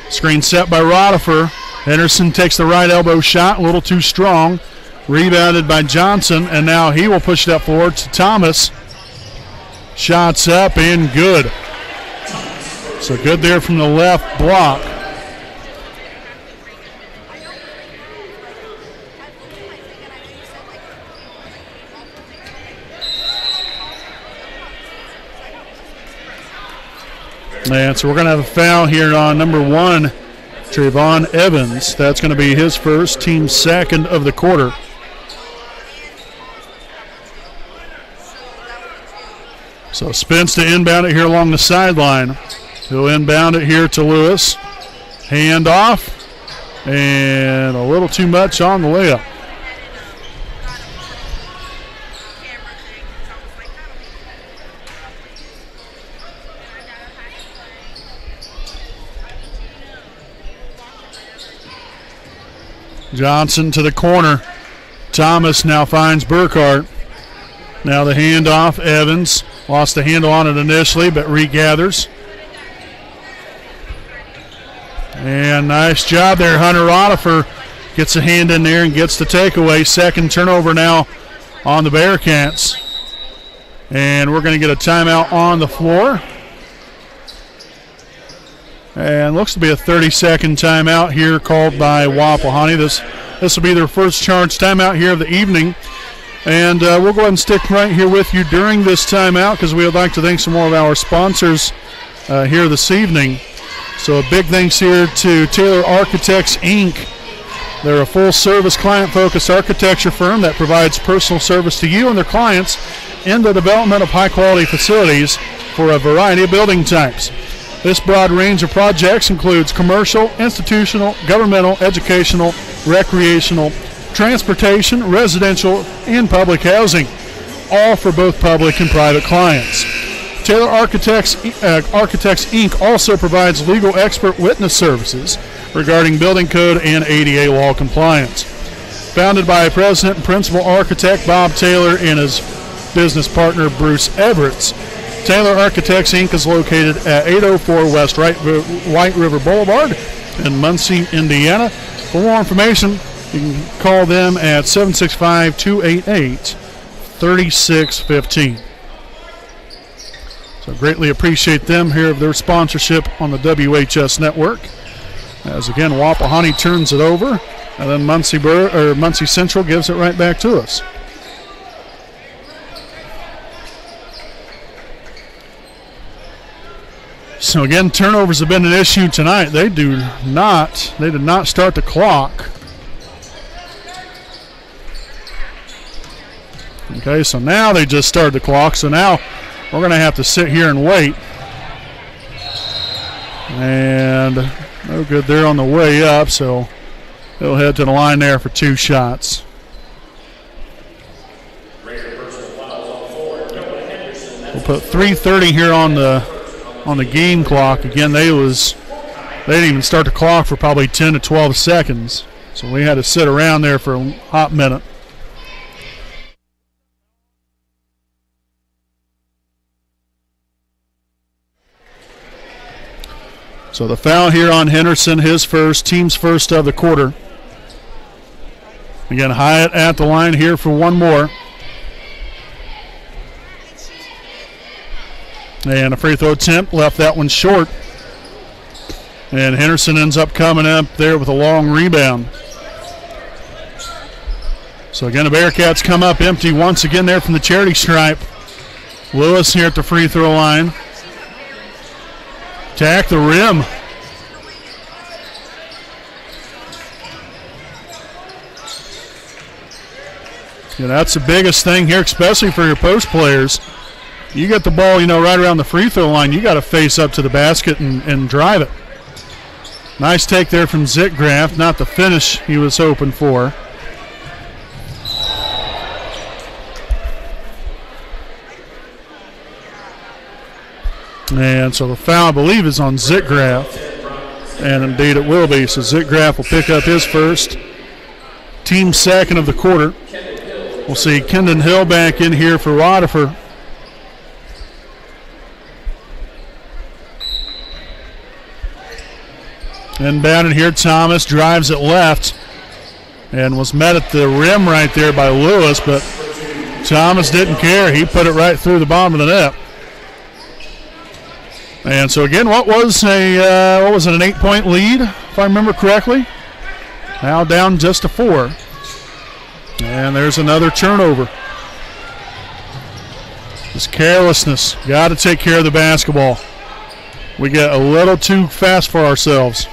[SPEAKER 1] Screen set by Rodifer. Henderson takes the right elbow shot, a little too strong. Rebounded by Johnson, and now he will push that forward to Thomas. Shots up and good. So good there from the left block. And so we're going to have a foul here on number 1, Trayvon Evans. That's going to be his first, team second of the quarter. So Spence to inbound it here along the sideline. He'll inbound it here to Lewis. Hand off. And a little too much on the layup. Johnson to the corner. Thomas now finds Burkhart. Now the handoff. Evans lost the handle on it initially, but regathers. And nice job there. Hunter Rodifer gets a hand in there and gets the takeaway. Second turnover now on the Bearcats. And we're going to get a timeout on the floor. And looks to be a 30-second timeout here called by Wapahani. This will be their first charge timeout here of the evening. And we'll go ahead and stick right here with you during this timeout because we would like to thank some more of our sponsors here this evening. So a big thanks here to Taylor Architects, Inc. They're a full-service, client-focused architecture firm that provides personal service to you and their clients in the development of high-quality facilities for a variety of building types. This broad range of projects includes commercial, institutional, governmental, educational, recreational, transportation, residential, and public housing, all for both public and private clients. Taylor Architects Inc. also provides legal expert witness services regarding building code and ADA law compliance. Founded by President and Principal Architect Bob Taylor and his business partner Bruce Everetts, Taylor Architects Inc. is located at 804 West White River Boulevard in Muncie, Indiana. For more information, you can call them at 765-288-3615. So greatly appreciate them here of their sponsorship on the WHS network. As again, Wapahani turns it over, and then Muncie Central gives it right back to us. So again, turnovers have been an issue tonight. They did not start the clock. Okay, so now they just started the clock. So now we're going to have to sit here and wait. And no good there on the way up, so they'll head to the line there for two shots. We'll put 3:30 here on the game clock. Again, they didn't even start the clock for probably 10 to 12 seconds. So we had to sit around there for a hot minute. So the foul here on Henderson, his first, team's first of the quarter. Again, Hyatt at the line here for one more. And a free throw attempt, left that one short. And Henderson ends up coming up there with a long rebound. So again, the Bearcats come up empty once again there from the charity stripe. Lewis here at the free throw line. Attack the rim. Yeah, that's the biggest thing here, especially for your post players. You get the ball, right around the free throw line, you got to face up to the basket and drive it. Nice take there from Zitgraff, not the finish he was hoping for. And so the foul, I believe, is on Zitgraff. And indeed it will be. So Zitgraff will pick up his first. Team second of the quarter. We'll see Kendon Hill back in here for Rodifer. Inbounded here, Thomas drives it left and was met at the rim right there by Lewis, but Thomas didn't care. He put it right through the bottom of the net. And so again, what was an 8-point lead, if I remember correctly? Now down just to 4. And there's another turnover. Just carelessness. Got to take care of the basketball. We get a little too fast for ourselves.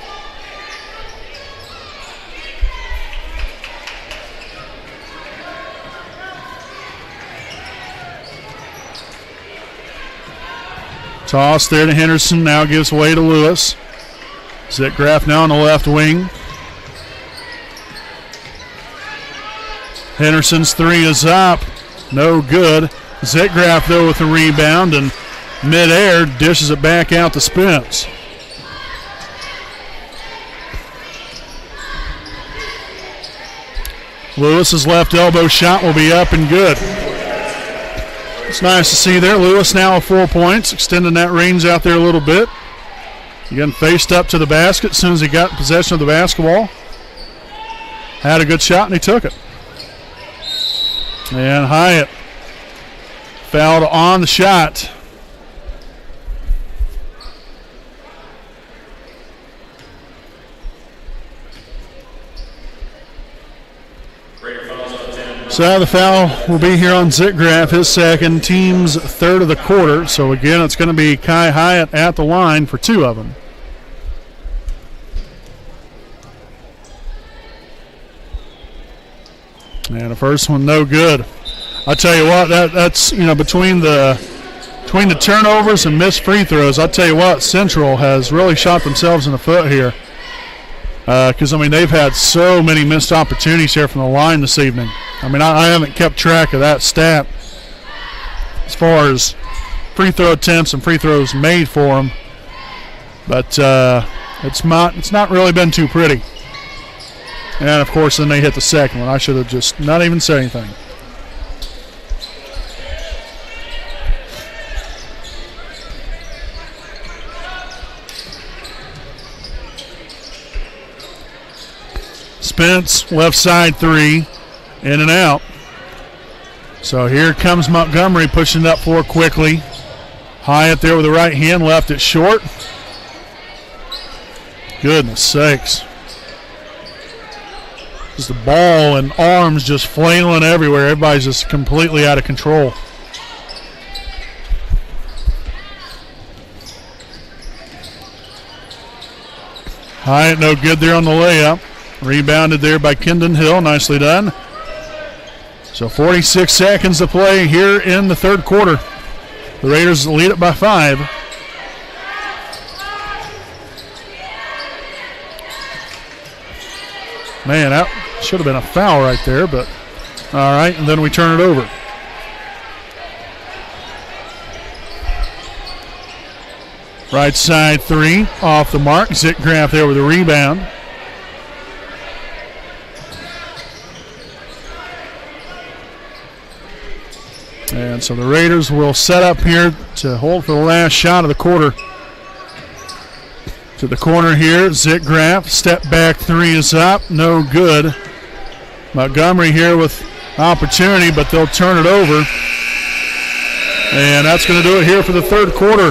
[SPEAKER 1] Toss there to Henderson, now gives way to Lewis. Zitgraff now on the left wing. Henderson's three is up. No good. Zitgraff, though, with the rebound, and midair dishes it back out to Spence. Lewis's left elbow shot will be up and good. It's nice to see there. Lewis now with 4 points, extending that range out there a little bit. Again, faced up to the basket as soon as he got possession of the basketball. Had a good shot and he took it. And Hyatt fouled on the shot. So the foul will be here on Zitgraf, his second, team's third of the quarter. So again, it's going to be Kai Hyatt at the line for 2 of them. And the first one, no good. I tell you what, that's between the turnovers and missed free throws. I tell you what, Central has really shot themselves in the foot here. Because they've had so many missed opportunities here from the line this evening. I haven't kept track of that stat as far as free throw attempts and free throws made for them, but it's not really been too pretty. And of course, then they hit the second one. I should have just not even said anything. Spence, left side 3, in and out. So here comes Montgomery pushing it up floor quickly. Hyatt there with the right hand, left it short. Goodness sakes. Just the ball and arms just flailing everywhere. Everybody's just completely out of control. Hyatt no good there on the layup. Rebounded there by Kendon Hill. Nicely done. So 46 seconds to play here in the third quarter. The Raiders lead it by 5. Man, that should have been a foul right there, but all right, and then we turn it over. Right side 3, off the mark. Zitgraf there with a rebound. And so the Raiders will set up here to hold for the last shot of the quarter. To the corner here, Zitgraf, step back 3 is up, no good. Montgomery here with opportunity, but they'll turn it over. And that's going to do it here for the third quarter.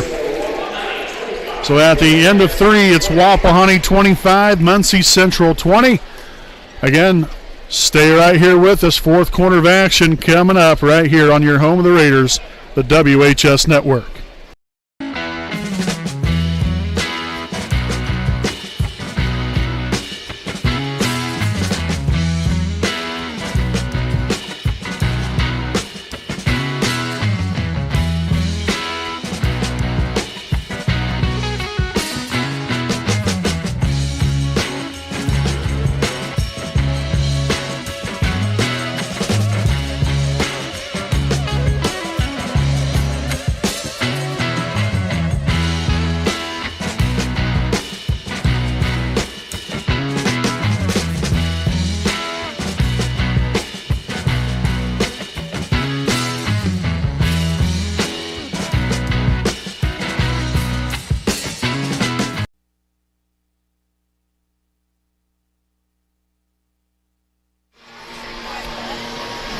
[SPEAKER 1] So at the end of 3, it's Wapahani 25, Muncie Central 20. Again, stay right here with us. Fourth quarter of action coming up right here on your home of the Raiders, the WHS Network.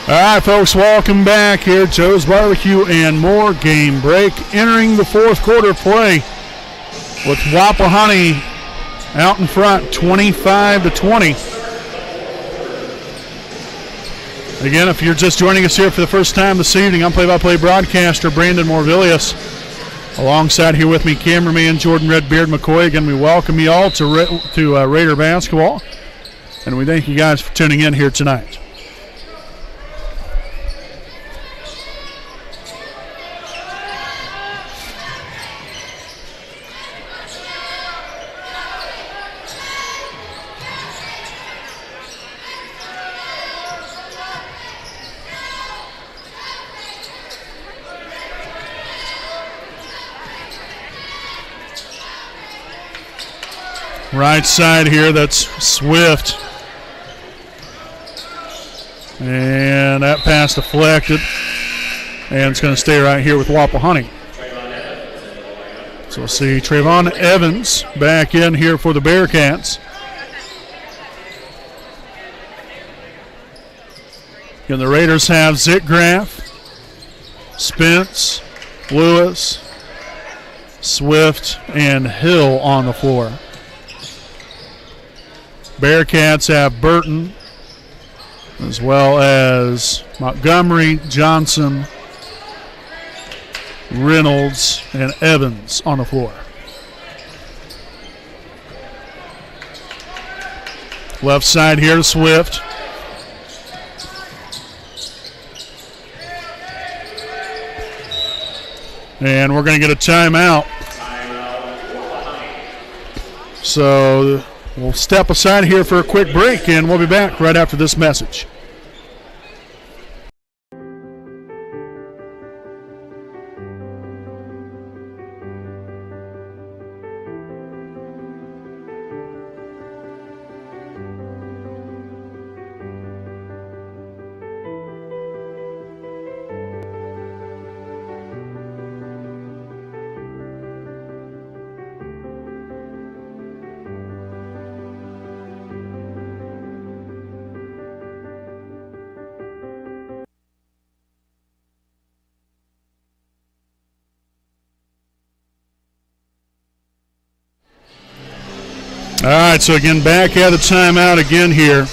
[SPEAKER 1] All right, folks, welcome back here. Joe's Barbecue and more. Game break entering the fourth quarter play with Wapahani out in front, 25-20. Again, if you're just joining us here for the first time this evening, I'm play-by-play broadcaster Brandon Morvillius. Alongside here with me, cameraman Jordan Redbeard McCoy. Again, we welcome you all to Raider basketball, and we thank you guys for tuning in here tonight. Right side here, that's Swift. And that pass deflected. And it's going to stay right here with Wapahani. So we'll see Trayvon Evans back in here for the Bearcats. And the Raiders have Zitgraff, Spence, Lewis, Swift, and Hill on the floor. Bearcats have Burton, as well as Montgomery, Johnson, Reynolds, and Evans on the floor. Left side here to Swift. And we're going to get a timeout. So we'll step aside here for a quick break, and we'll be back right after this message. All right, so again, back at the timeout again here.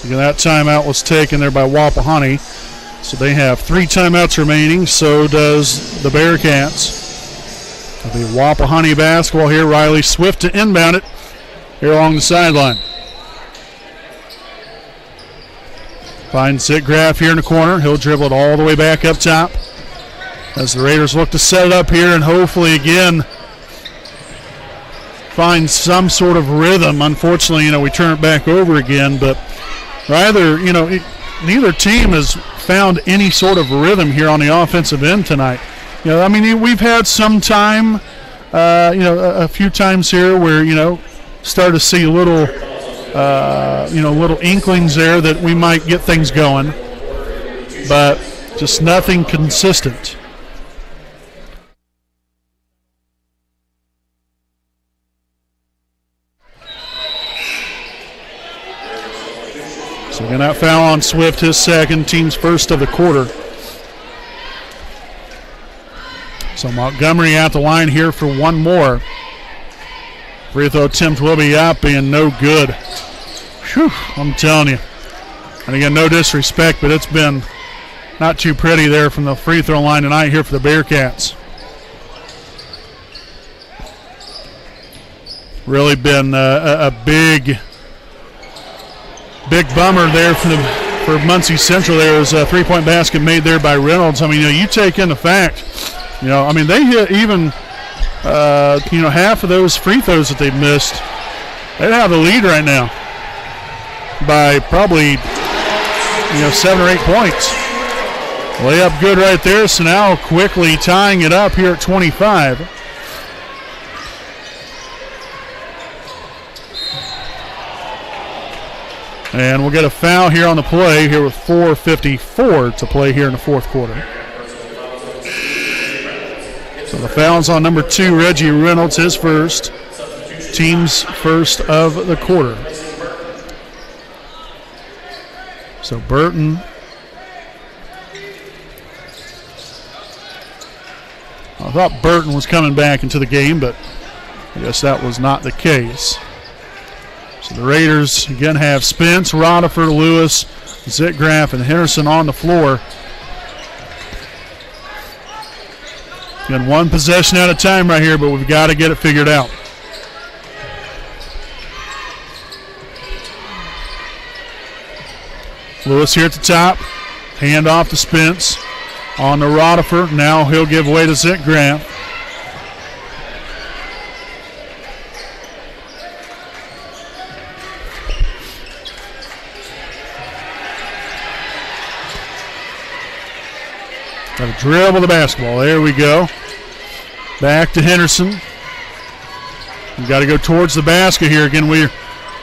[SPEAKER 1] Again, that timeout was taken there by Wapahani. So they have 3 timeouts remaining. So does the Bearcats. It'll be Wapahani basketball here. Riley Swift to inbound it here along the sideline. Finds Zitgraff here in the corner. He'll dribble it all the way back up top as the Raiders look to set it up here and hopefully again find some sort of rhythm. Unfortunately, we turn it back over again, but rather, neither team has found any sort of rhythm here on the offensive end tonight. We've had some time, a few times here where, start to see little inklings there that we might get things going, but just nothing consistent. So again, that foul on Swift, his second, team's first of the quarter. So Montgomery at the line here for one more. Free throw attempt will be up and no good. Whew, I'm telling you. And again, no disrespect, but it's been not too pretty there from the free throw line tonight here for the Bearcats. Really been a big bummer there for Muncie Central. There was a three-point basket made there by Reynolds. You take in the fact, they hit even, half of those free throws that they've missed. They have the lead right now by probably, 7 or 8 points. Layup good right there. So now quickly tying it up here at 25. And we'll get a foul here on the play here with 4:54 to play here in the fourth quarter. So the foul's on number 2, Reggie Reynolds, his first. Team's first of the quarter. So Burton. I thought Burton was coming back into the game, but I guess that was not the case. So the Raiders again have Spence, Roddifer, Lewis, Zitgraff, and Henderson on the floor. Again, one possession at a time right here, but we've got to get it figured out. Lewis here at the top. Hand off to Spence. On to Roddifer. Now he'll give way to Zitgraff. Got to dribble the basketball. There we go. Back to Henderson. We've got to go towards the basket here. Again, we're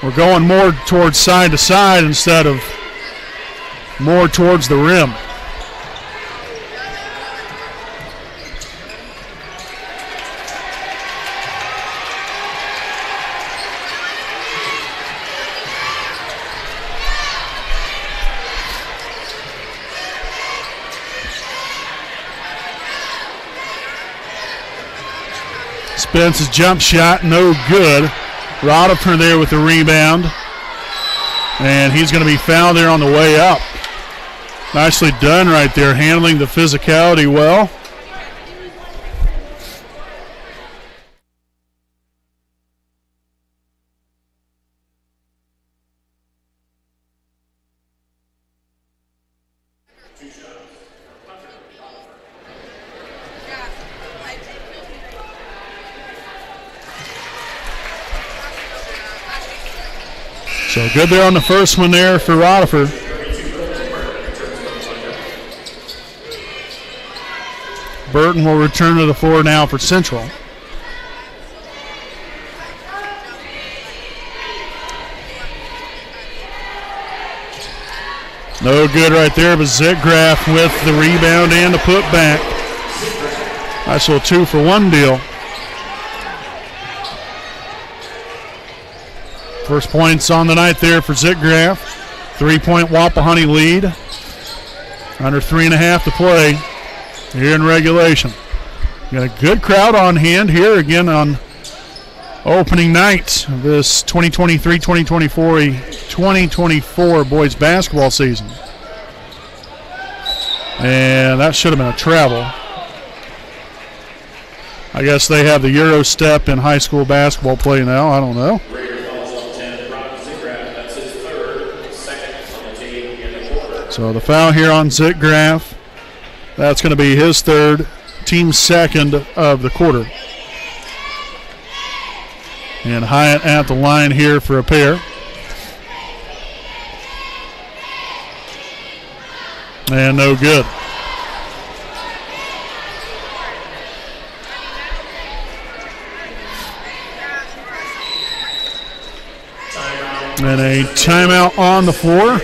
[SPEAKER 1] We're going more towards side to side instead of more towards the rim. Spence's jump shot, no good. Rodifer there with the rebound. And he's going to be fouled there on the way up. Nicely done right there, handling the physicality well. So good there on the first one there for Rodifer. Burton will return to the floor now for Central. No good right there, but Zitgraf with the rebound and the putback. Nice little 2-for-1 deal. First points on the night there for Zitgraf. 3-point Wapahani lead. Under 3.5 to play here in regulation. Got a good crowd on hand here again on opening night of this 2023-2024 boys basketball season. And that should have been a travel. I guess they have the Euro step in high school basketball play now. I don't know. So the foul here on Zitgraf. That's going to be his third, team's second of the quarter. And Hyatt at the line here for a pair. And no good. And a timeout on the floor.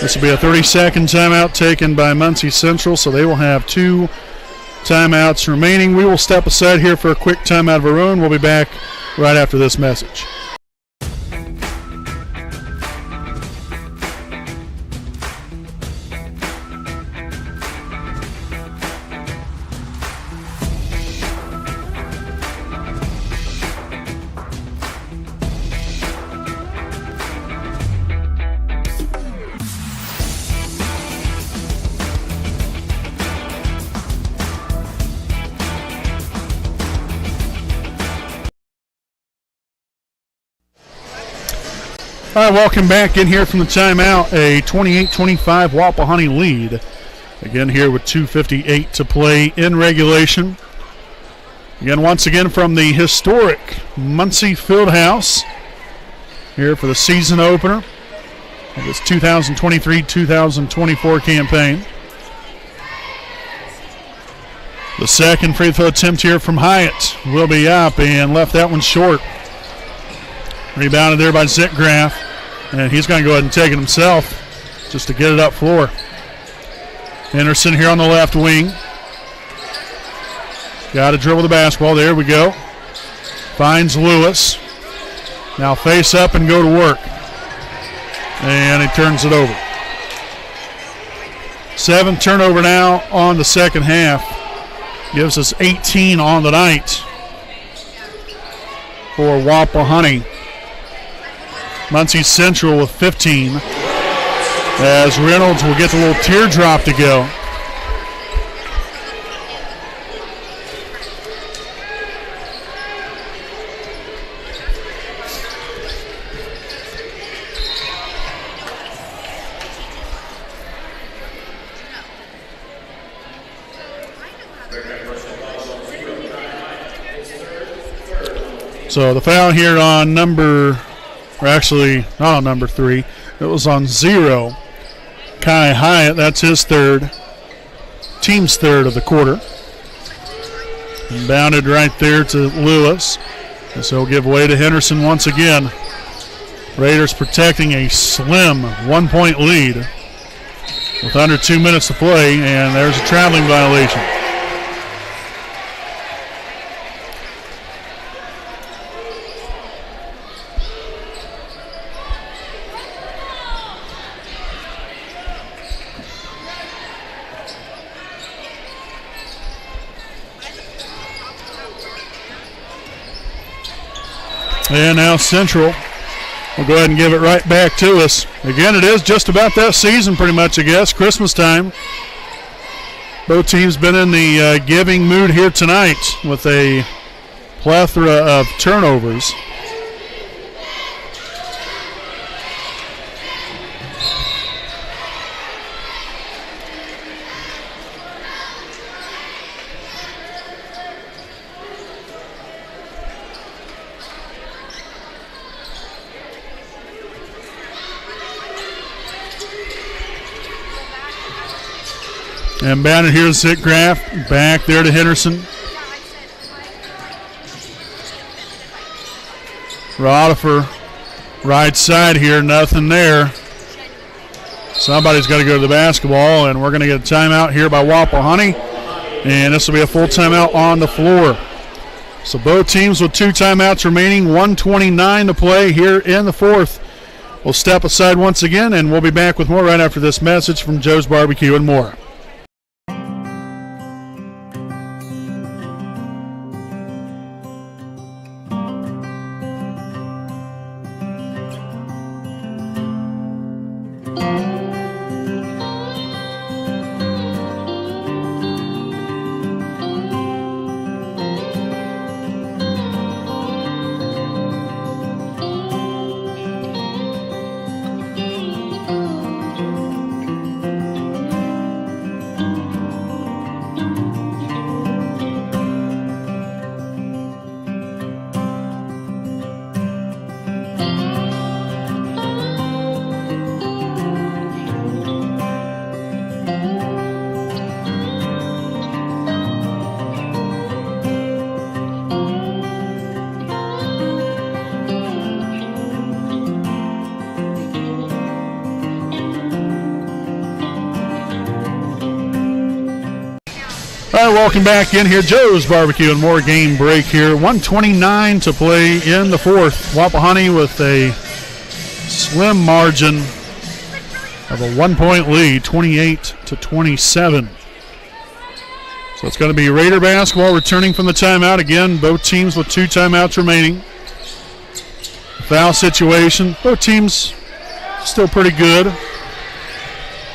[SPEAKER 1] This will be a 30-second timeout taken by Muncie Central, so they will have 2 timeouts remaining. We will step aside here for a quick timeout of our own. We'll be back right after this message. All right, welcome back in here from the timeout. A 28-25 Wapahani lead. Again here with 2:58 to play in regulation. Again, once again from the historic Muncie Fieldhouse here for the season opener of this 2023-2024 campaign. The second free throw attempt here from Hyatt will be up and left that one short. Rebounded there by Zitgraf, and he's going to go ahead and take it himself just to get it up floor. Henderson here on the left wing. Got to dribble the basketball. There we go. Finds Lewis. Now face up and go to work. And he turns it over. 7th turnover now on the second half. Gives us 18 on the night for Wapahani. Muncie Central with 15 as Reynolds will get the little teardrop to go. So the foul here on not on number 3. It was on 0. Kai Hyatt, that's his third. Team's third of the quarter. Bounded right there to Lewis. And so he'll give way to Henderson once again. Raiders protecting a slim 1-point lead with under 2 minutes to play, and there's a traveling violation. And now Central will go ahead and give it right back to us. Again, it is just about that season pretty much, I guess, Christmas time. Both teams been in the giving mood here tonight with a plethora of turnovers. And bounded here to Sitgraff. Back there to Henderson. Rodifer, right side here, nothing there. Somebody's got to go to the basketball, and we're going to get a timeout here by Wapahani. And this will be a full timeout on the floor. So both teams with 2 timeouts remaining, 1:29 to play here in the fourth. We'll step aside once again, and we'll be back with more right after this message from Joe's Barbecue and more. All right, welcome back in here. Joe's Barbecue and more game break here. 1:29 to play in the fourth. Wapahani with a slim margin of a 1-point lead, 28-27. So it's going to be Raider basketball returning from the timeout. Again, both teams with 2 timeouts remaining. Foul situation. Both teams still pretty good.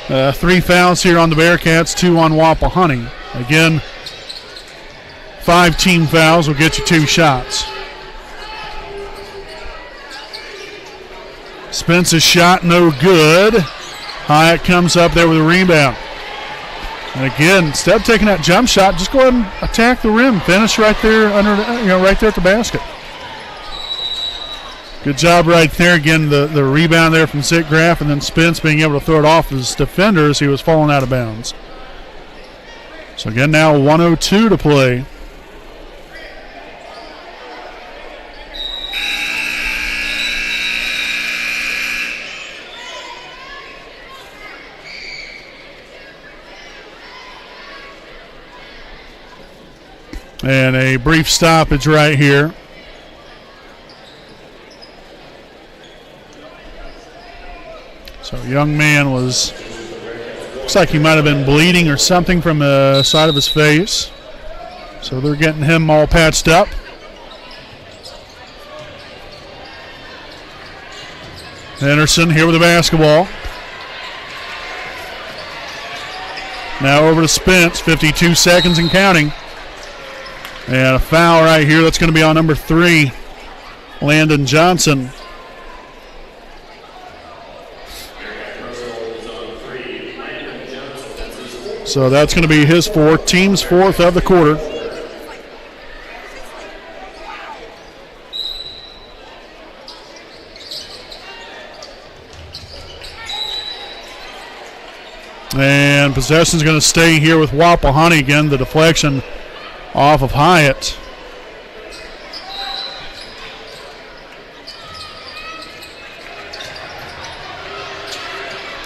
[SPEAKER 1] 3 fouls here on the Bearcats, 2 on Wapahani. Again, 5 team fouls will get you 2 shots. Spence's shot no good. Hyatt comes up there with a rebound. And again, instead of taking that jump shot, just go ahead and attack the rim. Finish right there under, right there at the basket. Good job right there. Again, the rebound there from Sitgraff, and then Spence being able to throw it off his defenders. He was falling out of bounds. So again, now 1:02 to play. And a brief stoppage right here. So a young man was, looks like he might have been bleeding or something from the side of his face. So they're getting him all patched up. Henderson here with the basketball. Now over to Spence, 52 seconds and counting. And a foul right here. That's going to be on number 3, Landon Johnson. So that's going to be his 4th, team's 4th of the quarter. And possession is going to stay here with Wapahani again. The deflection off of Hyatt.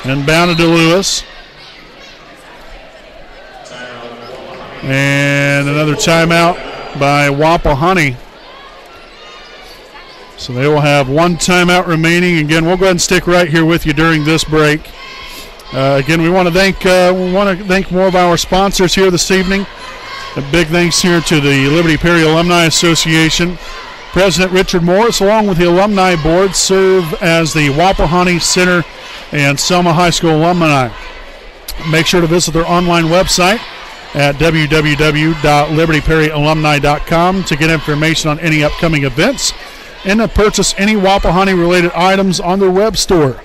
[SPEAKER 1] Inbounded to Lewis. And another timeout by Wapahani. So they will have one timeout remaining. Again, we'll go ahead and stick right here with you during this break. Again, we want to thank more of our sponsors here this evening. A big thanks here to the Liberty Perry Alumni Association. President Richard Morris, along with the Alumni Board, serve as the Wapahani Center and Selma High School alumni. Make sure to visit their online website at www.libertyperryalumni.com to get information on any upcoming events and to purchase any Wapahani-related items on their web store.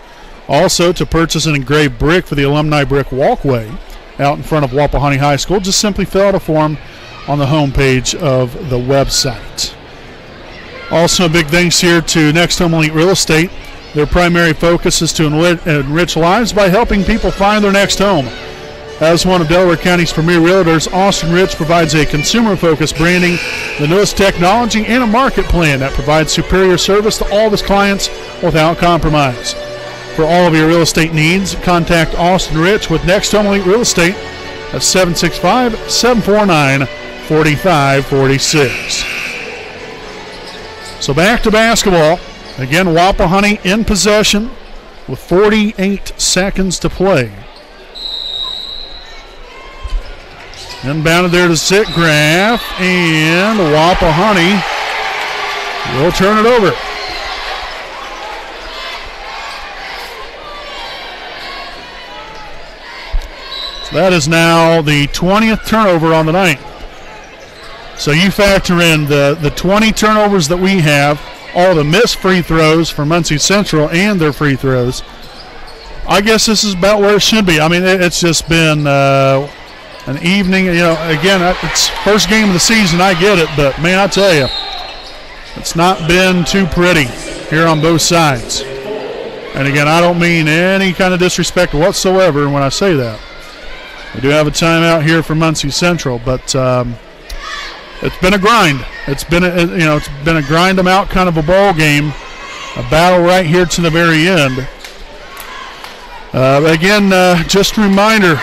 [SPEAKER 1] Also, to purchase an engraved brick for the Alumni Brick Walkway out in front of Wapahani High School, just simply fill out a form on the homepage of the website. Also, a big thanks here to Next Home Elite Real Estate. Their primary focus is to enrich lives by helping people find their next home. As one of Delaware County's premier realtors, Austin Rich provides a consumer-focused branding, the newest technology, and a market plan that provides superior service to all of his clients without compromise. For all of your real estate needs, contact Austin Rich with Next Home Elite Real Estate at 765-749-4546. So back to basketball. Again, Wapahani in possession with 48 seconds to play. Inbounded there to Sitgraf, and Wapahani will turn it over. So that is now the 20th turnover on the night. So you factor in the 20 turnovers that we have, all the missed free throws for Muncie Central and their free throws. I guess this is about where it should be. I mean, it's just been an evening. You know, again, it's first game of the season. I get it, but man, I tell you, it's not been too pretty here on both sides. And again, I don't mean any kind of disrespect whatsoever when I say that. We do have a timeout here for Muncie Central, but it's been a grind. It's been a grind them out kind of a ball game, a battle right here to the very end. Again, just a reminder,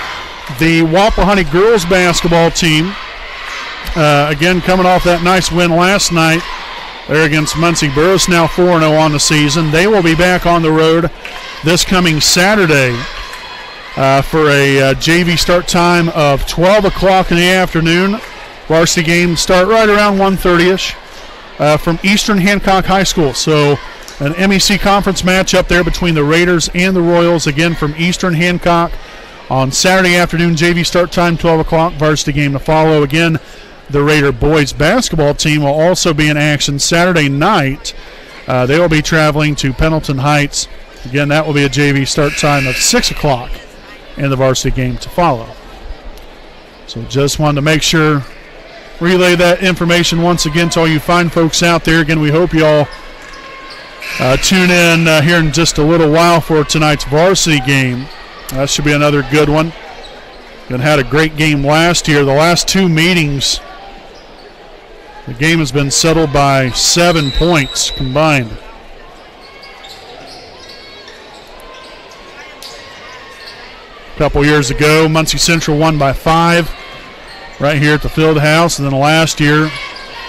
[SPEAKER 1] the Wapahani girls basketball team, again coming off that nice win last night there against Muncie Burris, now 4-0 on the season. They will be back on the road this coming Saturday for a JV start time of 12 o'clock in the afternoon. Varsity games start right around 1:30ish from Eastern Hancock High School. So an MEC conference match up there between the Raiders and the Royals, again from Eastern Hancock on Saturday afternoon. JV start time 12 o'clock, varsity game to follow. Again, the Raider boys basketball team will also be in action Saturday night. They will be traveling to Pendleton Heights. Again, that will be a JV start time of 6 o'clock and the varsity game to follow. So just wanted to make sure, relay that information once again to all you fine folks out there. Again, we hope you all tune in here in just a little while for tonight's varsity game. That should be another good one. And had a great game last year. The last two meetings, the game has been settled by 7 points combined. A couple years ago, Muncie Central won by 5 right here at the field house, and then last year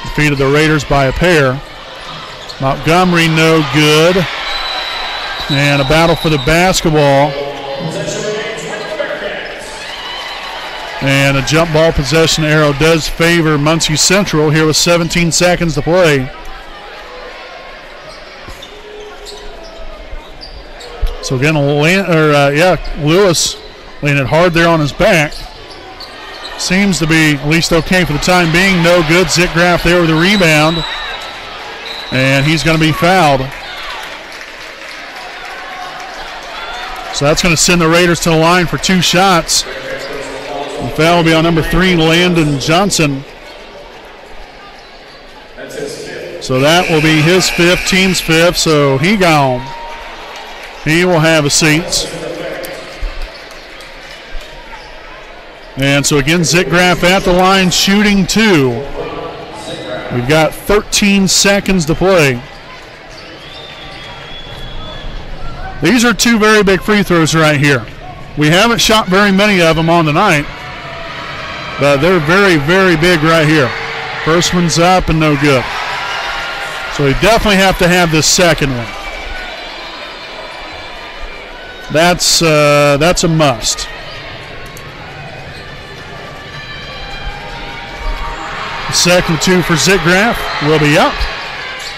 [SPEAKER 1] defeated the Raiders by a pair. Montgomery no good, and a battle for the basketball. And a jump ball possession arrow does favor Muncie Central here with 17 seconds to play. So again, Lewis laying it hard there on his back. Seems to be at least okay for the time being. No good. Zitgraf there with the rebound. And he's going to be fouled. So that's going to send the Raiders to the line for 2 shots. The foul will be on number 3, Landon Johnson. So that will be his 5th, team's 5th. So he gone. He will have a seat. And so again, Zitgraf at the line, shooting 2. We've got 13 seconds to play. These are two very big free throws right here. We haven't shot very many of them on the night, but they're very, very big right here. First one's up and no good. So we definitely have to have this second one. That's a must. The second two for Zitgraf will be up,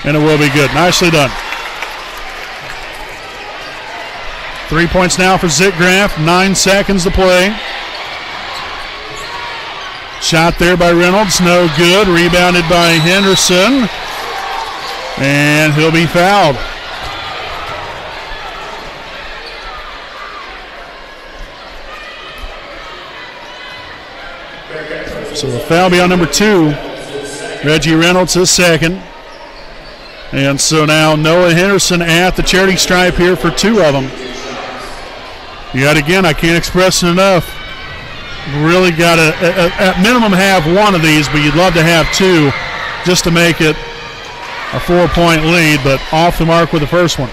[SPEAKER 1] and it will be good. Nicely done. 3 points now for Zitgraf. 9 seconds to play. Shot there by Reynolds, no good. Rebounded by Henderson, and he'll be fouled. So the foul be on number 2. Reggie Reynolds is second. And so now Noah Henderson at the charity stripe here for 2 of them. Yet again, I can't express it enough. Really got to, at minimum, have one of these, but you'd love to have 2 just to make it a 4-point lead, but off the mark with the first one.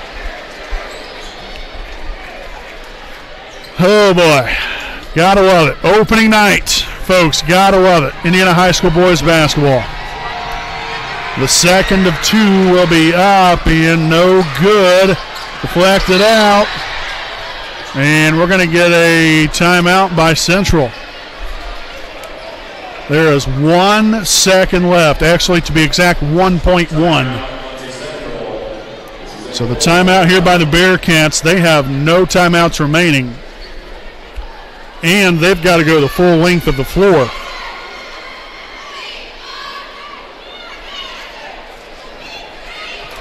[SPEAKER 1] Oh, boy. Gotta love it. Opening night, folks. Gotta love it. Indiana High School boys basketball. The second of 2 will be up and no good. Deflected out. And we're going to get a timeout by Central. There is 1 second left. Actually, to be exact, 1.1. So the timeout here by the Bearcats. They have no timeouts remaining. And they've got to go the full length of the floor.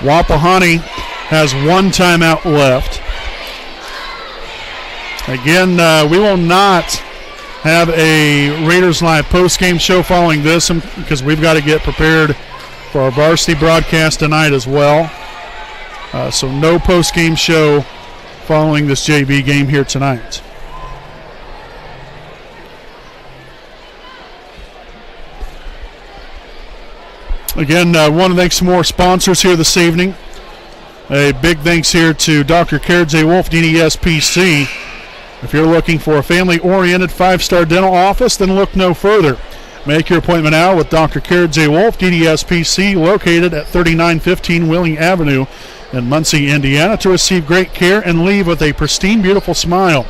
[SPEAKER 1] Wapahani has 1 timeout left. Again, we will not have a Raiders Live post-game show following this because we've got to get prepared for our varsity broadcast tonight as well. So no post-game show following this JV game here tonight. Again, want to thank some more sponsors here this evening. A big thanks here to Dr. Carrot J. Wolf, DDSPC. If you're looking for a family-oriented 5-star dental office, then look no further. Make your appointment now with Dr. Carrot J. Wolf, DDSPC, located at 3915 Wheeling Avenue in Muncie, Indiana, to receive great care and leave with a pristine, beautiful smile.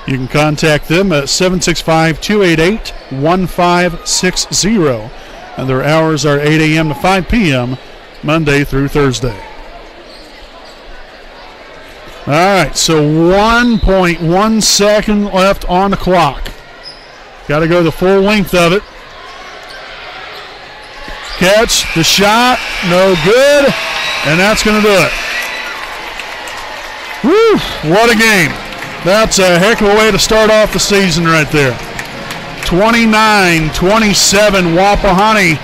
[SPEAKER 1] You can contact them at 765-288-1560, and their hours are 8 a.m. to 5 p.m., Monday through Thursday. All right, so 1.1 second left on the clock. Got to go the full length of it. Catch, the shot, no good, and that's going to do it. Woo, what a game. That's a heck of a way to start off the season right there. 29-27, Wapahani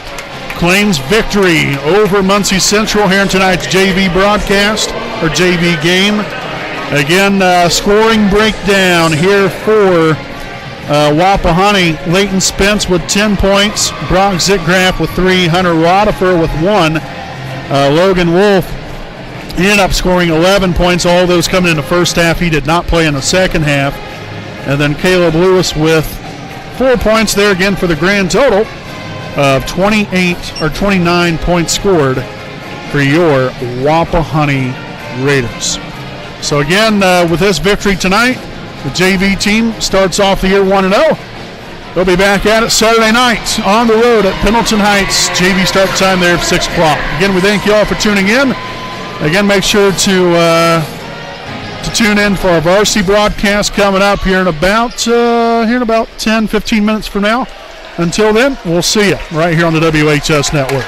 [SPEAKER 1] claims victory over Muncie Central here in tonight's JV broadcast, or JV game. Again, scoring breakdown here for Wapahani. Leighton Spence with 10 points. Brock Zitgraf with 3. Hunter Rodifer with 1. Logan Wolf ended up scoring 11 points. All those coming in the first half. He did not play in the second half. And then Caleb Lewis with 4 points there again for the grand total of 29 points scored for your Wapahani Raiders. So again, with this victory tonight, the JV team starts off the year 1-0. They'll be back at it Saturday night on the road at Pendleton Heights. JV start time there at 6 o'clock. Again, we thank you all for tuning in. Again, make sure to tune in for our varsity broadcast coming up here in about 10-15 minutes from now. Until then, we'll see you right here on the WHS Network.